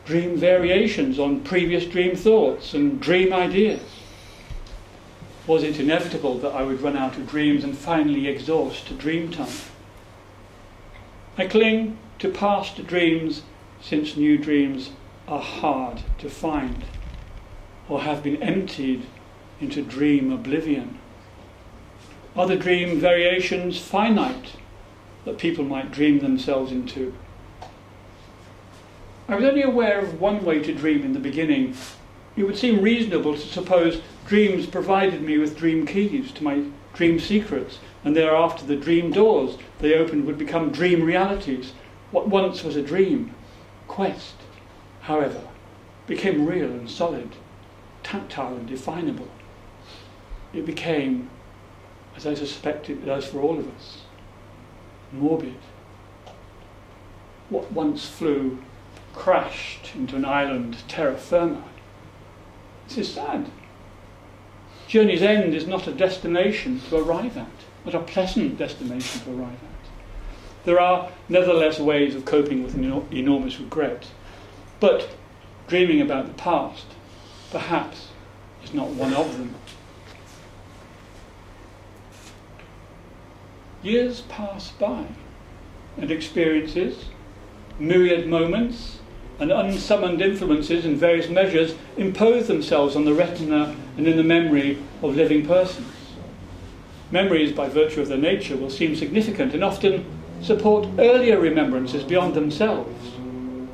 dream variations on previous dream thoughts and dream ideas. Was it inevitable that I would run out of dreams and finally exhaust dream time? I cling to past dreams since new dreams are hard to find or have been emptied into dream oblivion. Are the dream variations finite that people might dream themselves into? I was only aware of one way to dream in the beginning. It would seem reasonable to suppose dreams provided me with dream keys to my dream secrets, and thereafter the dream doors they opened would become dream realities. What once was a dream quest, however, became real and solid, tactile and definable. It became, as I suspect it does for all of us, morbid. What once flew crashed into an island terra firma. This is sad. Journey's end is not a destination to arrive at, not a pleasant destination to arrive at. There are nevertheless ways of coping with enormous regret, but dreaming about the past perhaps is not one of them. Years pass by, and experiences, myriad moments, and unsummoned influences in various measures impose themselves on the retina and in the memory of living persons. Memories, by virtue of their nature, will seem significant and often support earlier remembrances beyond themselves,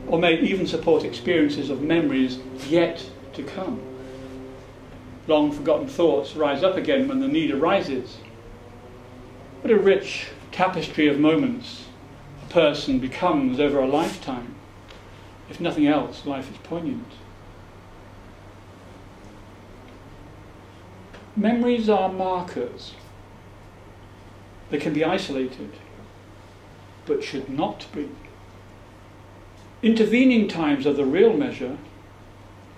or may even support experiences of memories yet to come. Long forgotten thoughts rise up again when the need arises. What a rich tapestry of moments a person becomes over a lifetime. If nothing else, life is poignant. Memories are markers. They can be isolated, but should not be. Intervening times are the real measure.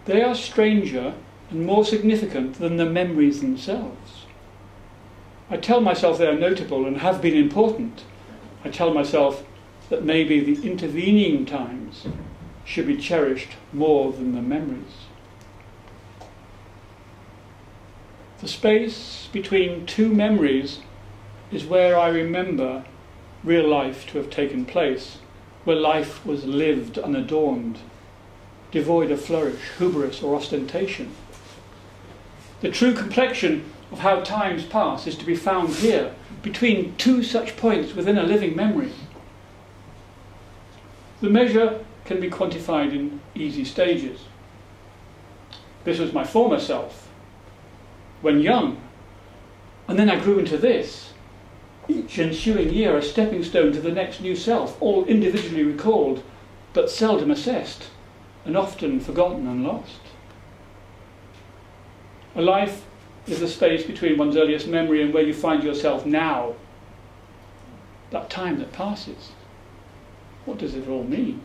They are stranger and more significant than the memories themselves. I tell myself they are notable and have been important. I tell myself that maybe the intervening times should be cherished more than the memories. The space between two memories is where I remember real life to have taken place, where life was lived unadorned, devoid of flourish, hubris or ostentation. The true complexion of how times pass is to be found here, between two such points within a living memory. The measure can be quantified in easy stages. This was my former self, when young, and then I grew into this. Each ensuing year a stepping stone to the next new self, all individually recalled, but seldom assessed, and often forgotten and lost. A life is the space between one's earliest memory and where you find yourself now. That time that passes. What does it all mean?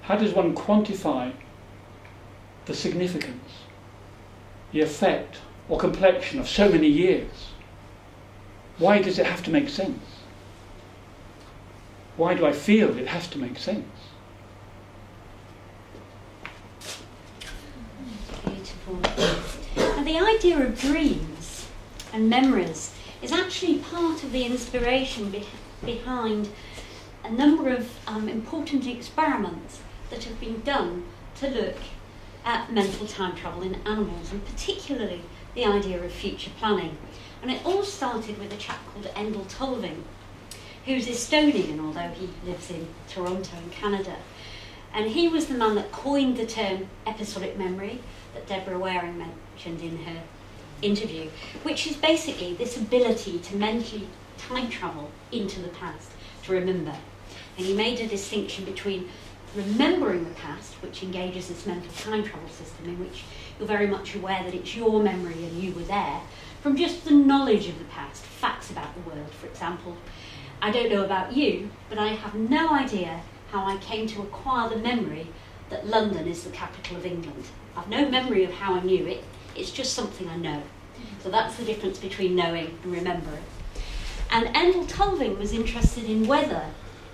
How does one quantify the significance, the effect or complexion of so many years? Why does it have to make sense? Why do I feel it has to make sense? Beautiful. And the idea of dreams and memories is actually part of the inspiration behind a number of important experiments that have been done to look at mental time travel in animals, and particularly the idea of future planning. And it all started with a chap called Endel Tulving, who's Estonian, although he lives in Toronto in Canada. And he was the man that coined the term episodic memory that Deborah Waring mentioned in her interview, which is basically this ability to mentally time travel into the past, to remember. And he made a distinction between remembering the past, which engages this mental time travel system in which you're very much aware that it's your memory and you were there, from just the knowledge of the past, facts about the world. For example, I don't know about you, but I have no idea how I came to acquire the memory that London is the capital of England. I've no memory of how I knew it, it's just something I know. So that's the difference between knowing and remembering. And Endel Tulving was interested in whether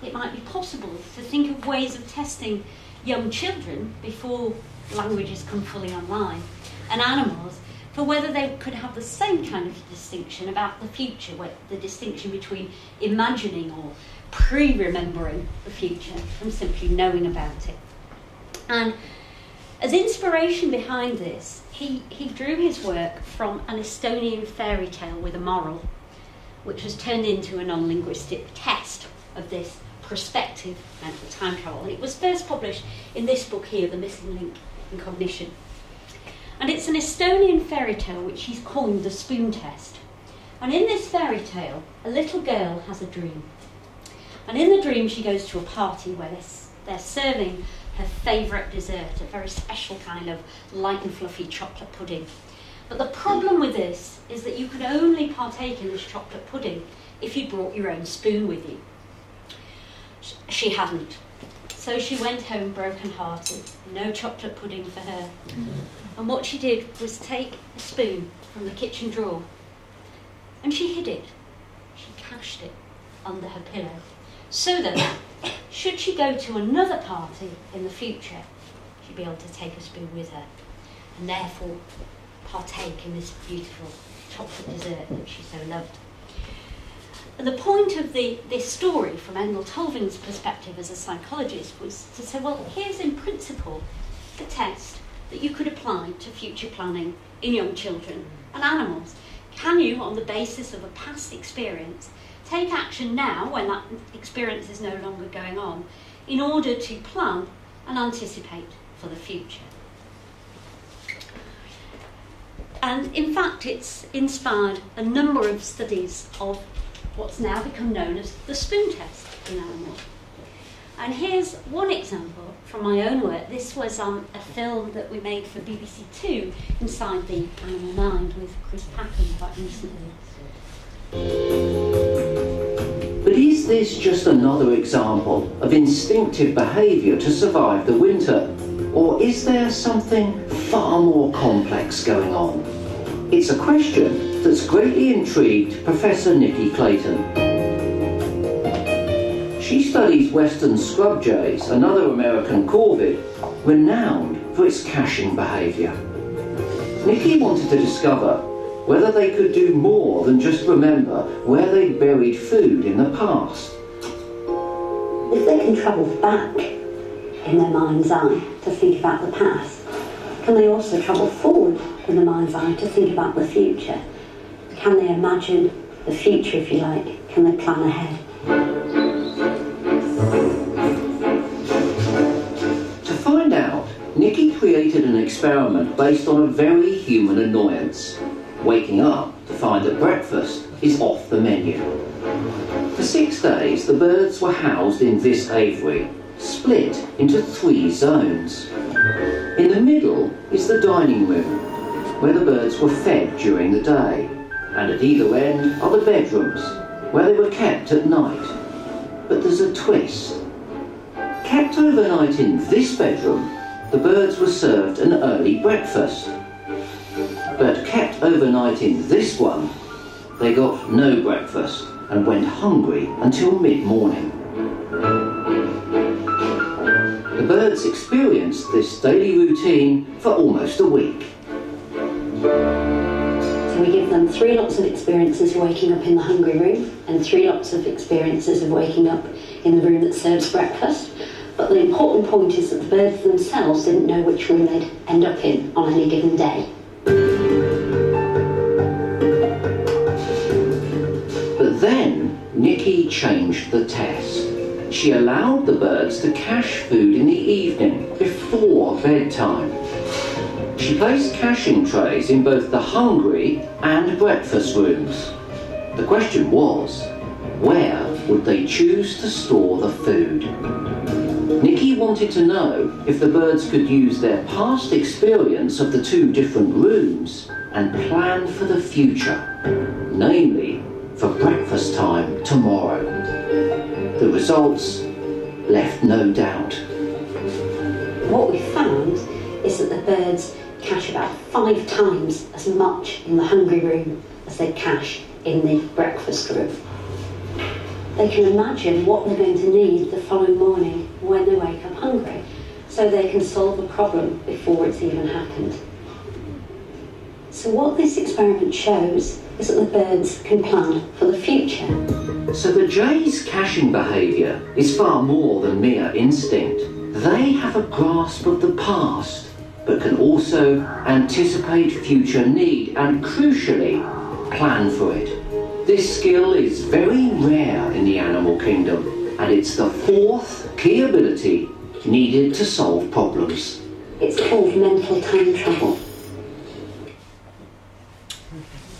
it might be possible to think of ways of testing young children before languages come fully online, and animals, for whether they could have the same kind of distinction about the future, where the distinction between imagining or pre-remembering the future from simply knowing about it. And as inspiration behind this, he drew his work from an Estonian fairy tale with a moral, which was turned into a non-linguistic test of this prospective mental time travel. And it was first published in this book here, The Missing Link in Cognition. And it's an Estonian fairy tale which he's coined the spoon test. And in this fairy tale, a little girl has a dream. And in the dream she goes to a party where they're serving her favourite dessert, a very special kind of light and fluffy chocolate pudding. But the problem with this is that you could only partake in this chocolate pudding if you brought your own spoon with you. She hadn't. So she went home broken-hearted, no chocolate pudding for her. And what she did was take a spoon from the kitchen drawer and she hid it. She cached it under her pillow so that should she go to another party in the future, she'd be able to take a spoon with her and therefore partake in this beautiful chocolate dessert that she so loved. And the point of this story, from Endel Tulving's perspective as a psychologist, was to say, well, here's in principle a test that you could apply to future planning in young children and animals. Can you, on the basis of a past experience, take action now, when that experience is no longer going on, in order to plan and anticipate for the future? And in fact, it's inspired a number of studies of what's now become known as the spoon test in animals. And here's one example from my own work. This was a film that we made for BBC Two, Inside the Animal Mind, with Chris Packham quite recently. But is this just another example of instinctive behaviour to survive the winter? Or is there something far more complex going on? It's a question that's greatly intrigued Professor Nicola Clayton. She studies western scrub jays, another American corvid, renowned for its caching behaviour. Nikki wanted to discover whether they could do more than just remember where they'd buried food in the past. If they can travel back in their mind's eye to think about the past, can they also travel forward in the mind's eye to think about the future? Can they imagine the future, if you like? Can they plan ahead? To find out, Nikki created an experiment based on a very human annoyance: waking up to find that breakfast is off the menu. For 6 days, the birds were housed in this aviary, split into 3 zones. In the middle is the dining room, where the birds were fed during the day, and at either end are the bedrooms, where they were kept at night. But there's a twist. Kept overnight in this bedroom, the birds were served an early breakfast. But kept overnight in this one, they got no breakfast and went hungry until mid-morning. The birds experienced this daily routine for almost a week. So we give them 3 lots of experiences of waking up in the hungry room and 3 lots of experiences of waking up in the room that serves breakfast. But the important point is that the birds themselves didn't know which room they'd end up in on any given day. But then, Nikki changed the test. She allowed the birds to cache food in the evening, before bedtime. She placed caching trays in both the hungry and breakfast rooms. The question was, where would they choose to store the food? Nikki wanted to know if the birds could use their past experience of the 2 different rooms and plan for the future, namely for breakfast time tomorrow. The results left no doubt. What we found is that the birds cache about 5 times as much in the hungry room as they cache in the breakfast room. They can imagine what they're going to need the following morning when they wake up hungry, so they can solve a problem before it's even happened. So what this experiment shows is that the birds can plan for the future. So the jay's caching behaviour is far more than mere instinct. They have a grasp of the past, but can also anticipate future need and, crucially, plan for it. This skill is very rare in the animal kingdom, and it's the 4th key ability needed to solve problems. It's called mental time travel.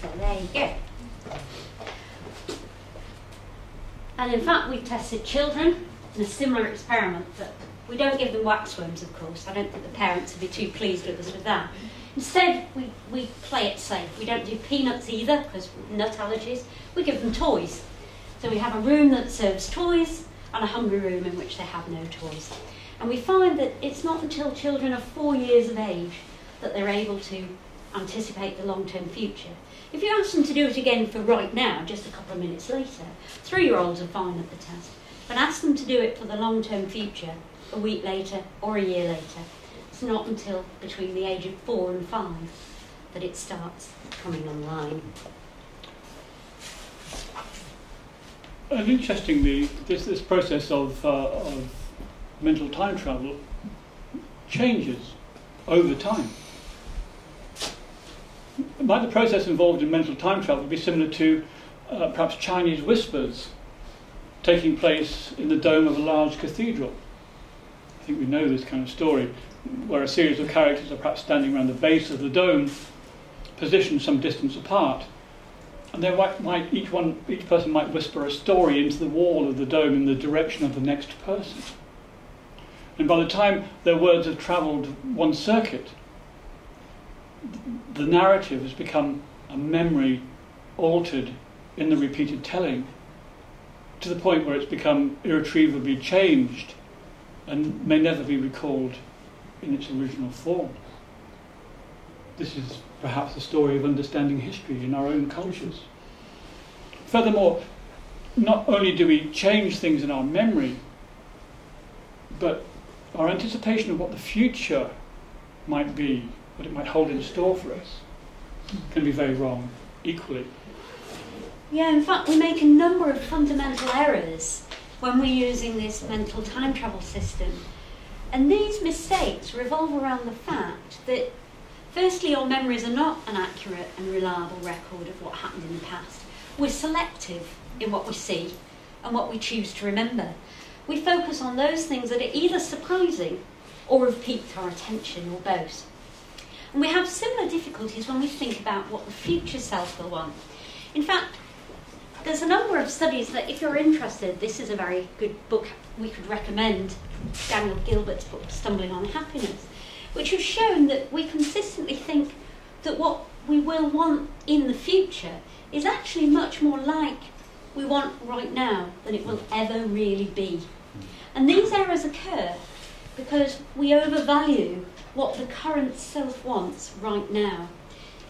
So there you go. And in fact, we tested children in a similar experiment, but we don't give them waxworms, of course. I don't think the parents would be too pleased with us with that. Instead, we play it safe. We don't do peanuts either, because nut allergies. We give them toys. So we have a room that serves toys and a hungry room in which they have no toys. And we find that it's not until children are 4 years of age that they're able to anticipate the long-term future. If you ask them to do it again for right now, just a couple of minutes later, 3-year-olds are fine at the test. But ask them to do it for the long-term future, a week later or a year later. It's not until between the age of 4 and 5 that it starts coming online. And interestingly, this process of mental time travel changes over time. Might the process involved in mental time travel be similar to perhaps Chinese whispers taking place in the dome of a large cathedral? I think we know this kind of story, where a series of characters are perhaps standing around the base of the dome, positioned some distance apart, and each person might whisper a story into the wall of the dome in the direction of the next person. And by the time their words have travelled one circuit, the narrative has become a memory altered in the repeated telling, to the point where it's become irretrievably changed and may never be recalled in its original form. This is perhaps the story of understanding history in our own cultures. Furthermore, not only do we change things in our memory, but our anticipation of what the future might be, what it might hold in store for us, can be very wrong equally. Yeah, in fact, we make a number of fundamental errors when we're using this mental time travel system. And these mistakes revolve around the fact that Firstly, our memories are not an accurate and reliable record of what happened in the past. We're selective in what we see and what we choose to remember. We focus on those things that are either surprising or have piqued our attention, or both. And we have similar difficulties when we think about what the future self will want. In fact, there's a number of studies that, if you're interested, this is a very good book we could recommend, Daniel Gilbert's book, Stumbling on Happiness, which have shown that we consistently think that what we will want in the future is actually much more like we want right now than it will ever really be. And these errors occur because we overvalue what the current self wants right now.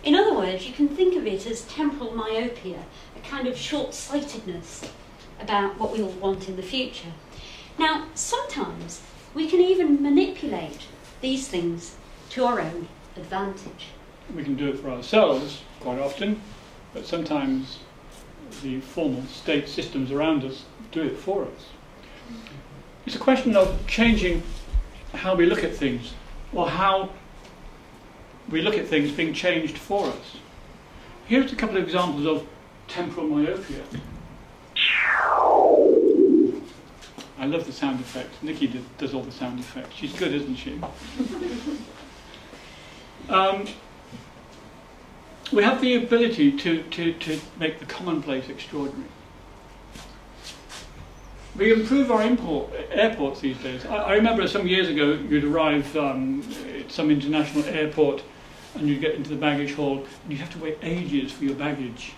In other words, you can think of it as temporal myopia, a kind of short-sightedness about what we all want in the future. Now, sometimes we can even manipulate these things to our own advantage. We can do it for ourselves quite often, but sometimes the formal state systems around us do it for us. It's a question of changing how we look at things, or how we look at things being changed for us. Here's a couple of examples of temporal myopia. I love the sound effects. Nikki does all the sound effects. She's good, isn't she? We have the ability to make the commonplace extraordinary. We improve our airports these days. I remember some years ago you'd arrive at some international airport and you'd get into the baggage hall and you'd have to wait ages for your baggage.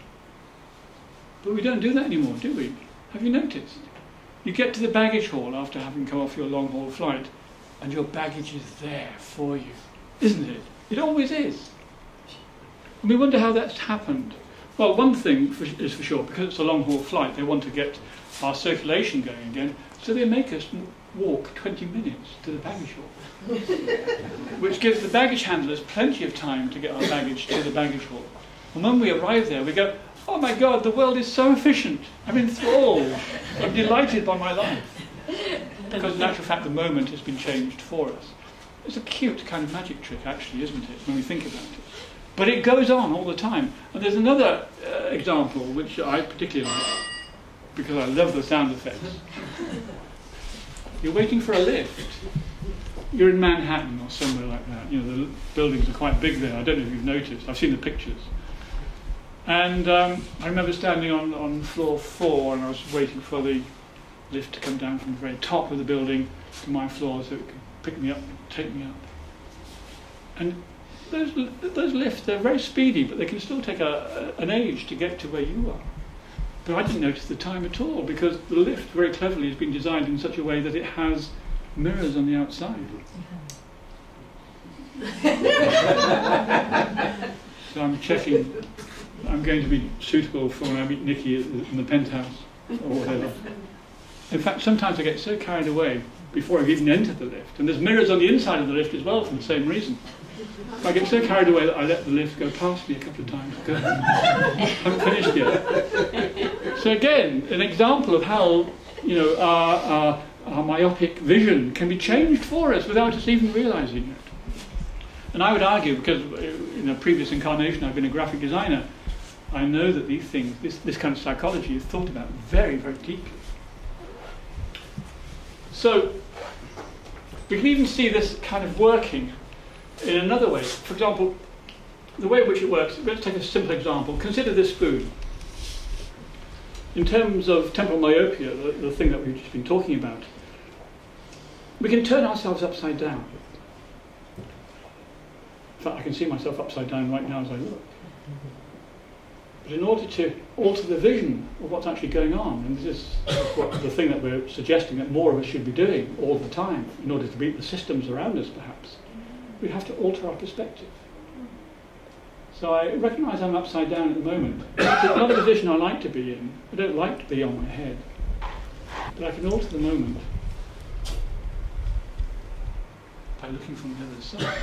But we don't do that anymore, do we? Have you noticed? You get to the baggage hall after having come off your long-haul flight and your baggage is there for you, isn't it? It always is. And we wonder how that's happened. Well, one thing is for sure, because it's a long-haul flight, they want to get our circulation going again, so they make us walk 20 minutes to the baggage hall, which gives the baggage handlers plenty of time to get our baggage to the baggage hall. And when we arrive there, we go, oh my God, the world is so efficient. I'm enthralled. I'm delighted by my life. Because in actual fact, the moment has been changed for us. It's a cute kind of magic trick, actually, isn't it, when we think about it? But it goes on all the time. And there's another example, which I particularly like, because I love the sound effects. You're waiting for a lift. You're in Manhattan or somewhere like that. You know, the buildings are quite big there. I don't know if you've noticed. I've seen the pictures. And I remember standing on floor 4 and I was waiting for the lift to come down from the very top of the building to my floor so it could pick me up and take me up. And those lifts, they're very speedy, but they can still take an age to get to where you are. But I didn't notice the time at all because the lift very cleverly has been designed in such a way that it has mirrors on the outside. So I'm checking I'm going to be suitable for when I meet Nikki in the penthouse or whatever. In fact, sometimes I get so carried away before I've even entered the lift. And there's mirrors on the inside of the lift as well for the same reason. I get so carried away that I let the lift go past me a couple of times. I haven't finished yet. So again, an example of how, you know, our myopic vision can be changed for us without us even realizing it. And I would argue, because in a previous incarnation I've been a graphic designer, I know that these things, this kind of psychology is thought about very, very deeply. So we can even see this kind of working in another way. For example, the way in which it works, let's take a simple example. Consider this spoon. In terms of temporal myopia, the thing that we've just been talking about, we can turn ourselves upside down. In fact, I can see myself upside down right now as I look. But in order to alter the vision of what's actually going on, and this is what the thing that we're suggesting that more of us should be doing all the time, in order to beat the systems around us perhaps, we have to alter our perspective. So I recognise I'm upside down at the moment. It's not a position I like to be in. I don't like to be on my head. But I can alter the moment by looking from the other side.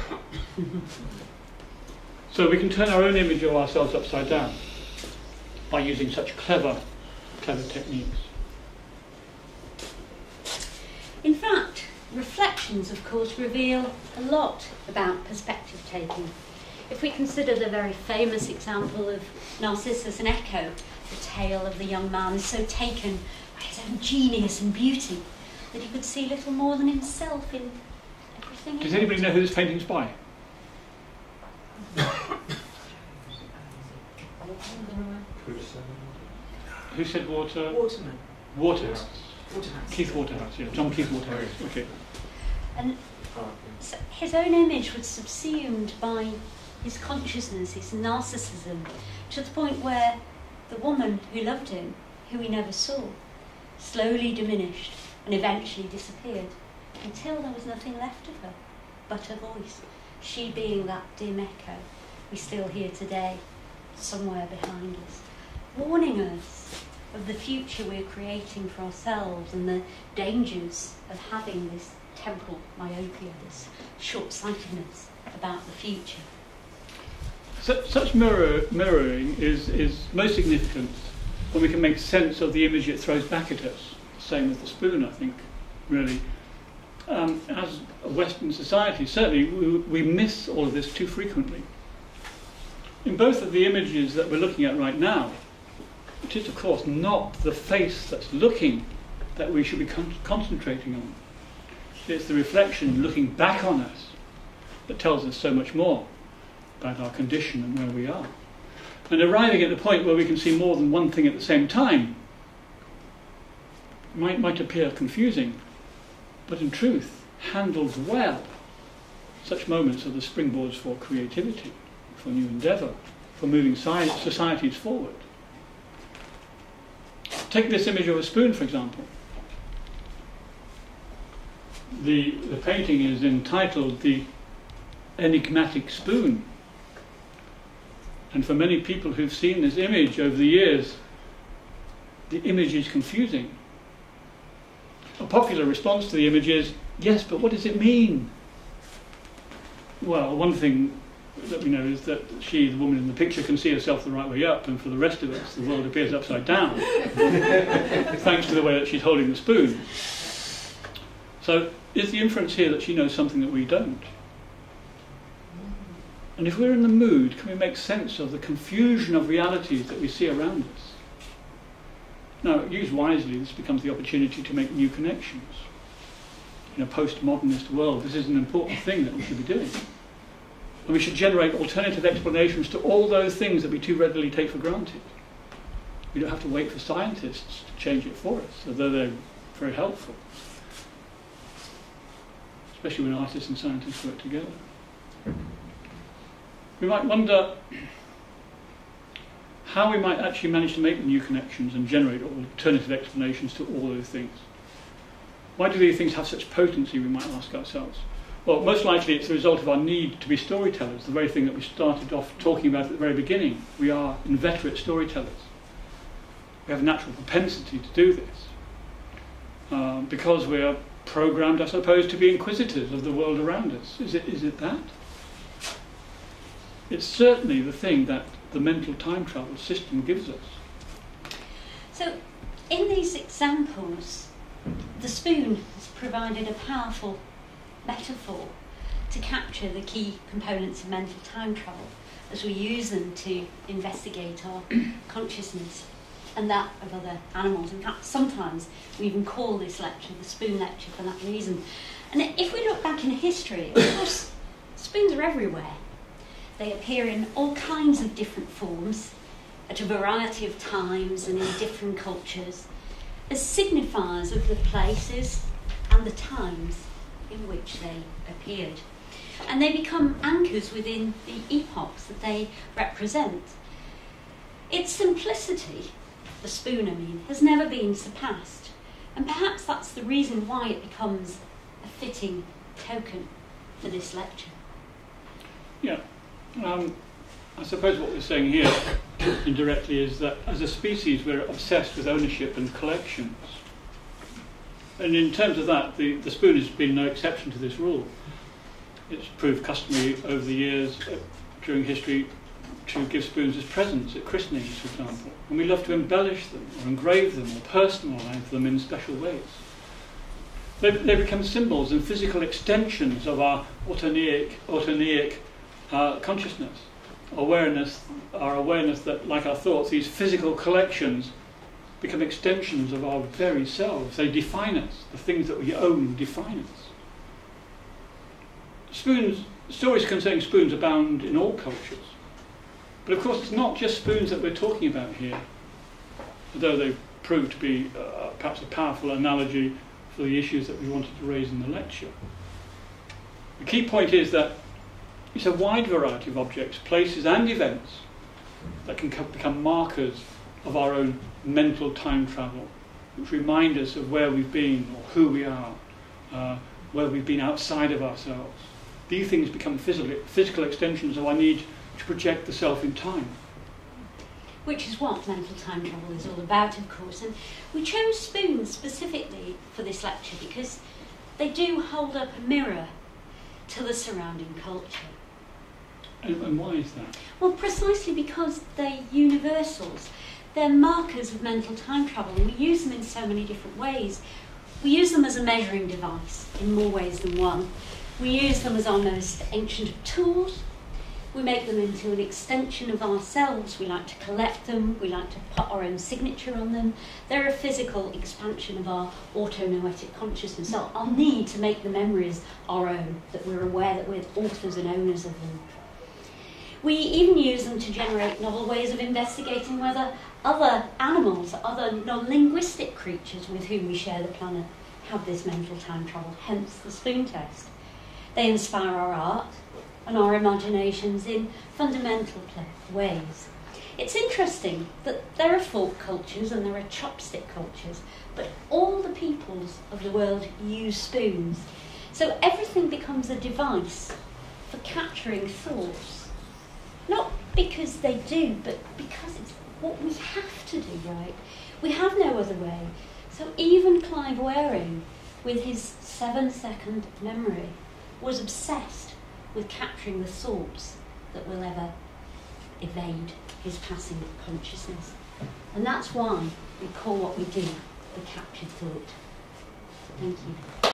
So we can turn our own image of ourselves upside down by using such clever techniques. In fact, reflections, of course, reveal a lot about perspective taking. if we consider the very famous example of Narcissus and Echo, the tale of the young man is so taken by his own genius and beauty that he could see little more than himself in everything. Does anybody know who this painting's by? Who said Water? Waterman. Waterhouse. Waterhouse. Keith Waterhouse, yeah. John Keith Waterhouse. Okay. And so his own image was subsumed by his consciousness, his narcissism, to the point where the woman who loved him, who he never saw, slowly diminished and eventually disappeared until there was nothing left of her but her voice, she being that dim echo we still hear today, somewhere behind us, warning us of the future we're creating for ourselves and the dangers of having this temporal myopia, this short-sightedness about the future. Such mirroring is most significant when we can make sense of the image it throws back at us. Same with the spoon, I think, really. As a Western society, certainly we miss all of this too frequently. In both of the images that we're looking at right now, it is, of course, not the face that's looking that we should be concentrating on. It's the reflection looking back on us that tells us so much more about our condition and where we are. And arriving at the point where we can see more than one thing at the same time might appear confusing, but in truth, handled well, such moments are the springboards for creativity, for new endeavour, for moving societies forward. Take this image of a spoon, for example. The painting is entitled The Enigmatic Spoon. And for many people who've seen this image over the years, the image is confusing. A popular response to the image is, yes, but what does it mean? Well, one thing that we know is that she, the woman in the picture, can see herself the right way up, and for the rest of us, the world appears upside down, thanks to the way that she's holding the spoon. So, is the inference here that she knows something that we don't? And if we're in the mood, can we make sense of the confusion of realities that we see around us? Now, used wisely, this becomes the opportunity to make new connections. In a post-modernist world, this is an important thing that we should be doing. And we should generate alternative explanations to all those things that we too readily take for granted. We don't have to wait for scientists to change it for us, although they're very helpful. Especially when artists and scientists work together. We might wonder how we might actually manage to make new connections and generate alternative explanations to all those things. Why do these things have such potency, we might ask ourselves? Well, most likely it's the result of our need to be storytellers, the very thing that we started off talking about at the very beginning. We are inveterate storytellers. We have a natural propensity to do this. Because we are programmed, I suppose, to be inquisitors of the world around us. Is it that? It's certainly the thing that the mental time travel system gives us. So, in these examples, the spoon has provided a powerful metaphor to capture the key components of mental time travel as we use them to investigate our consciousness and that of other animals. In fact, sometimes we even call this lecture the spoon lecture for that reason. And if we look back in history, of course, spoons are everywhere. They appear in all kinds of different forms at a variety of times and in different cultures as signifiers of the places and the times in which they appeared. And they become anchors within the epochs that they represent. Its simplicity, the spoon I mean, has never been surpassed, and perhaps that's the reason why it becomes a fitting token for this lecture. Yeah. I suppose what we're saying here indirectly is that as a species we're obsessed with ownership and collections. And in terms of that, the spoon has been no exception to this rule. It's proved customary over the years during history to give spoons as presents at christenings, for example. And we love to embellish them or engrave them or personalise them in special ways. They become symbols and physical extensions of our autoneic consciousness, our awareness that, like our thoughts, these physical collections become extensions of our very selves. They define us. The things that we own define us. Stories concerning spoons abound in all cultures. But of course it's not just spoons that we're talking about here, although they prove to be perhaps a powerful analogy for the issues that we wanted to raise in the lecture. The key point is that it's a wide variety of objects, places and events that can become markers of our own mental time travel, which remind us of where we've been or who we are, whether we've been outside of ourselves. These things become physical extensions of our need to project the self in time. Which is what mental time travel is all about, of course. And we chose spoons specifically for this lecture because they do hold up a mirror to the surrounding culture. And why is that? Well, precisely because they're universals. They're markers of mental time travel, and we use them in so many different ways. We use them as a measuring device in more ways than one. We use them as our most ancient of tools. We make them into an extension of ourselves. We like to collect them. We like to put our own signature on them. They're a physical expansion of our autonoetic consciousness, our need to make the memories our own, that we're aware that we're authors and owners of them. We even use them to generate novel ways of investigating whether other animals, other non-linguistic creatures with whom we share the planet, have this mental time travel, hence the spoon test. They inspire our art and our imaginations in fundamental ways. It's interesting that there are fork cultures and there are chopstick cultures, but all the peoples of the world use spoons. So everything becomes a device for capturing thoughts. Not because they do, but because it's what we have to do, right? We have no other way. So even Clive Wilkins, with his 7-second memory, was obsessed with capturing the thoughts that will ever evade his passing consciousness. And that's why we call what we do the captured thought. Thank you.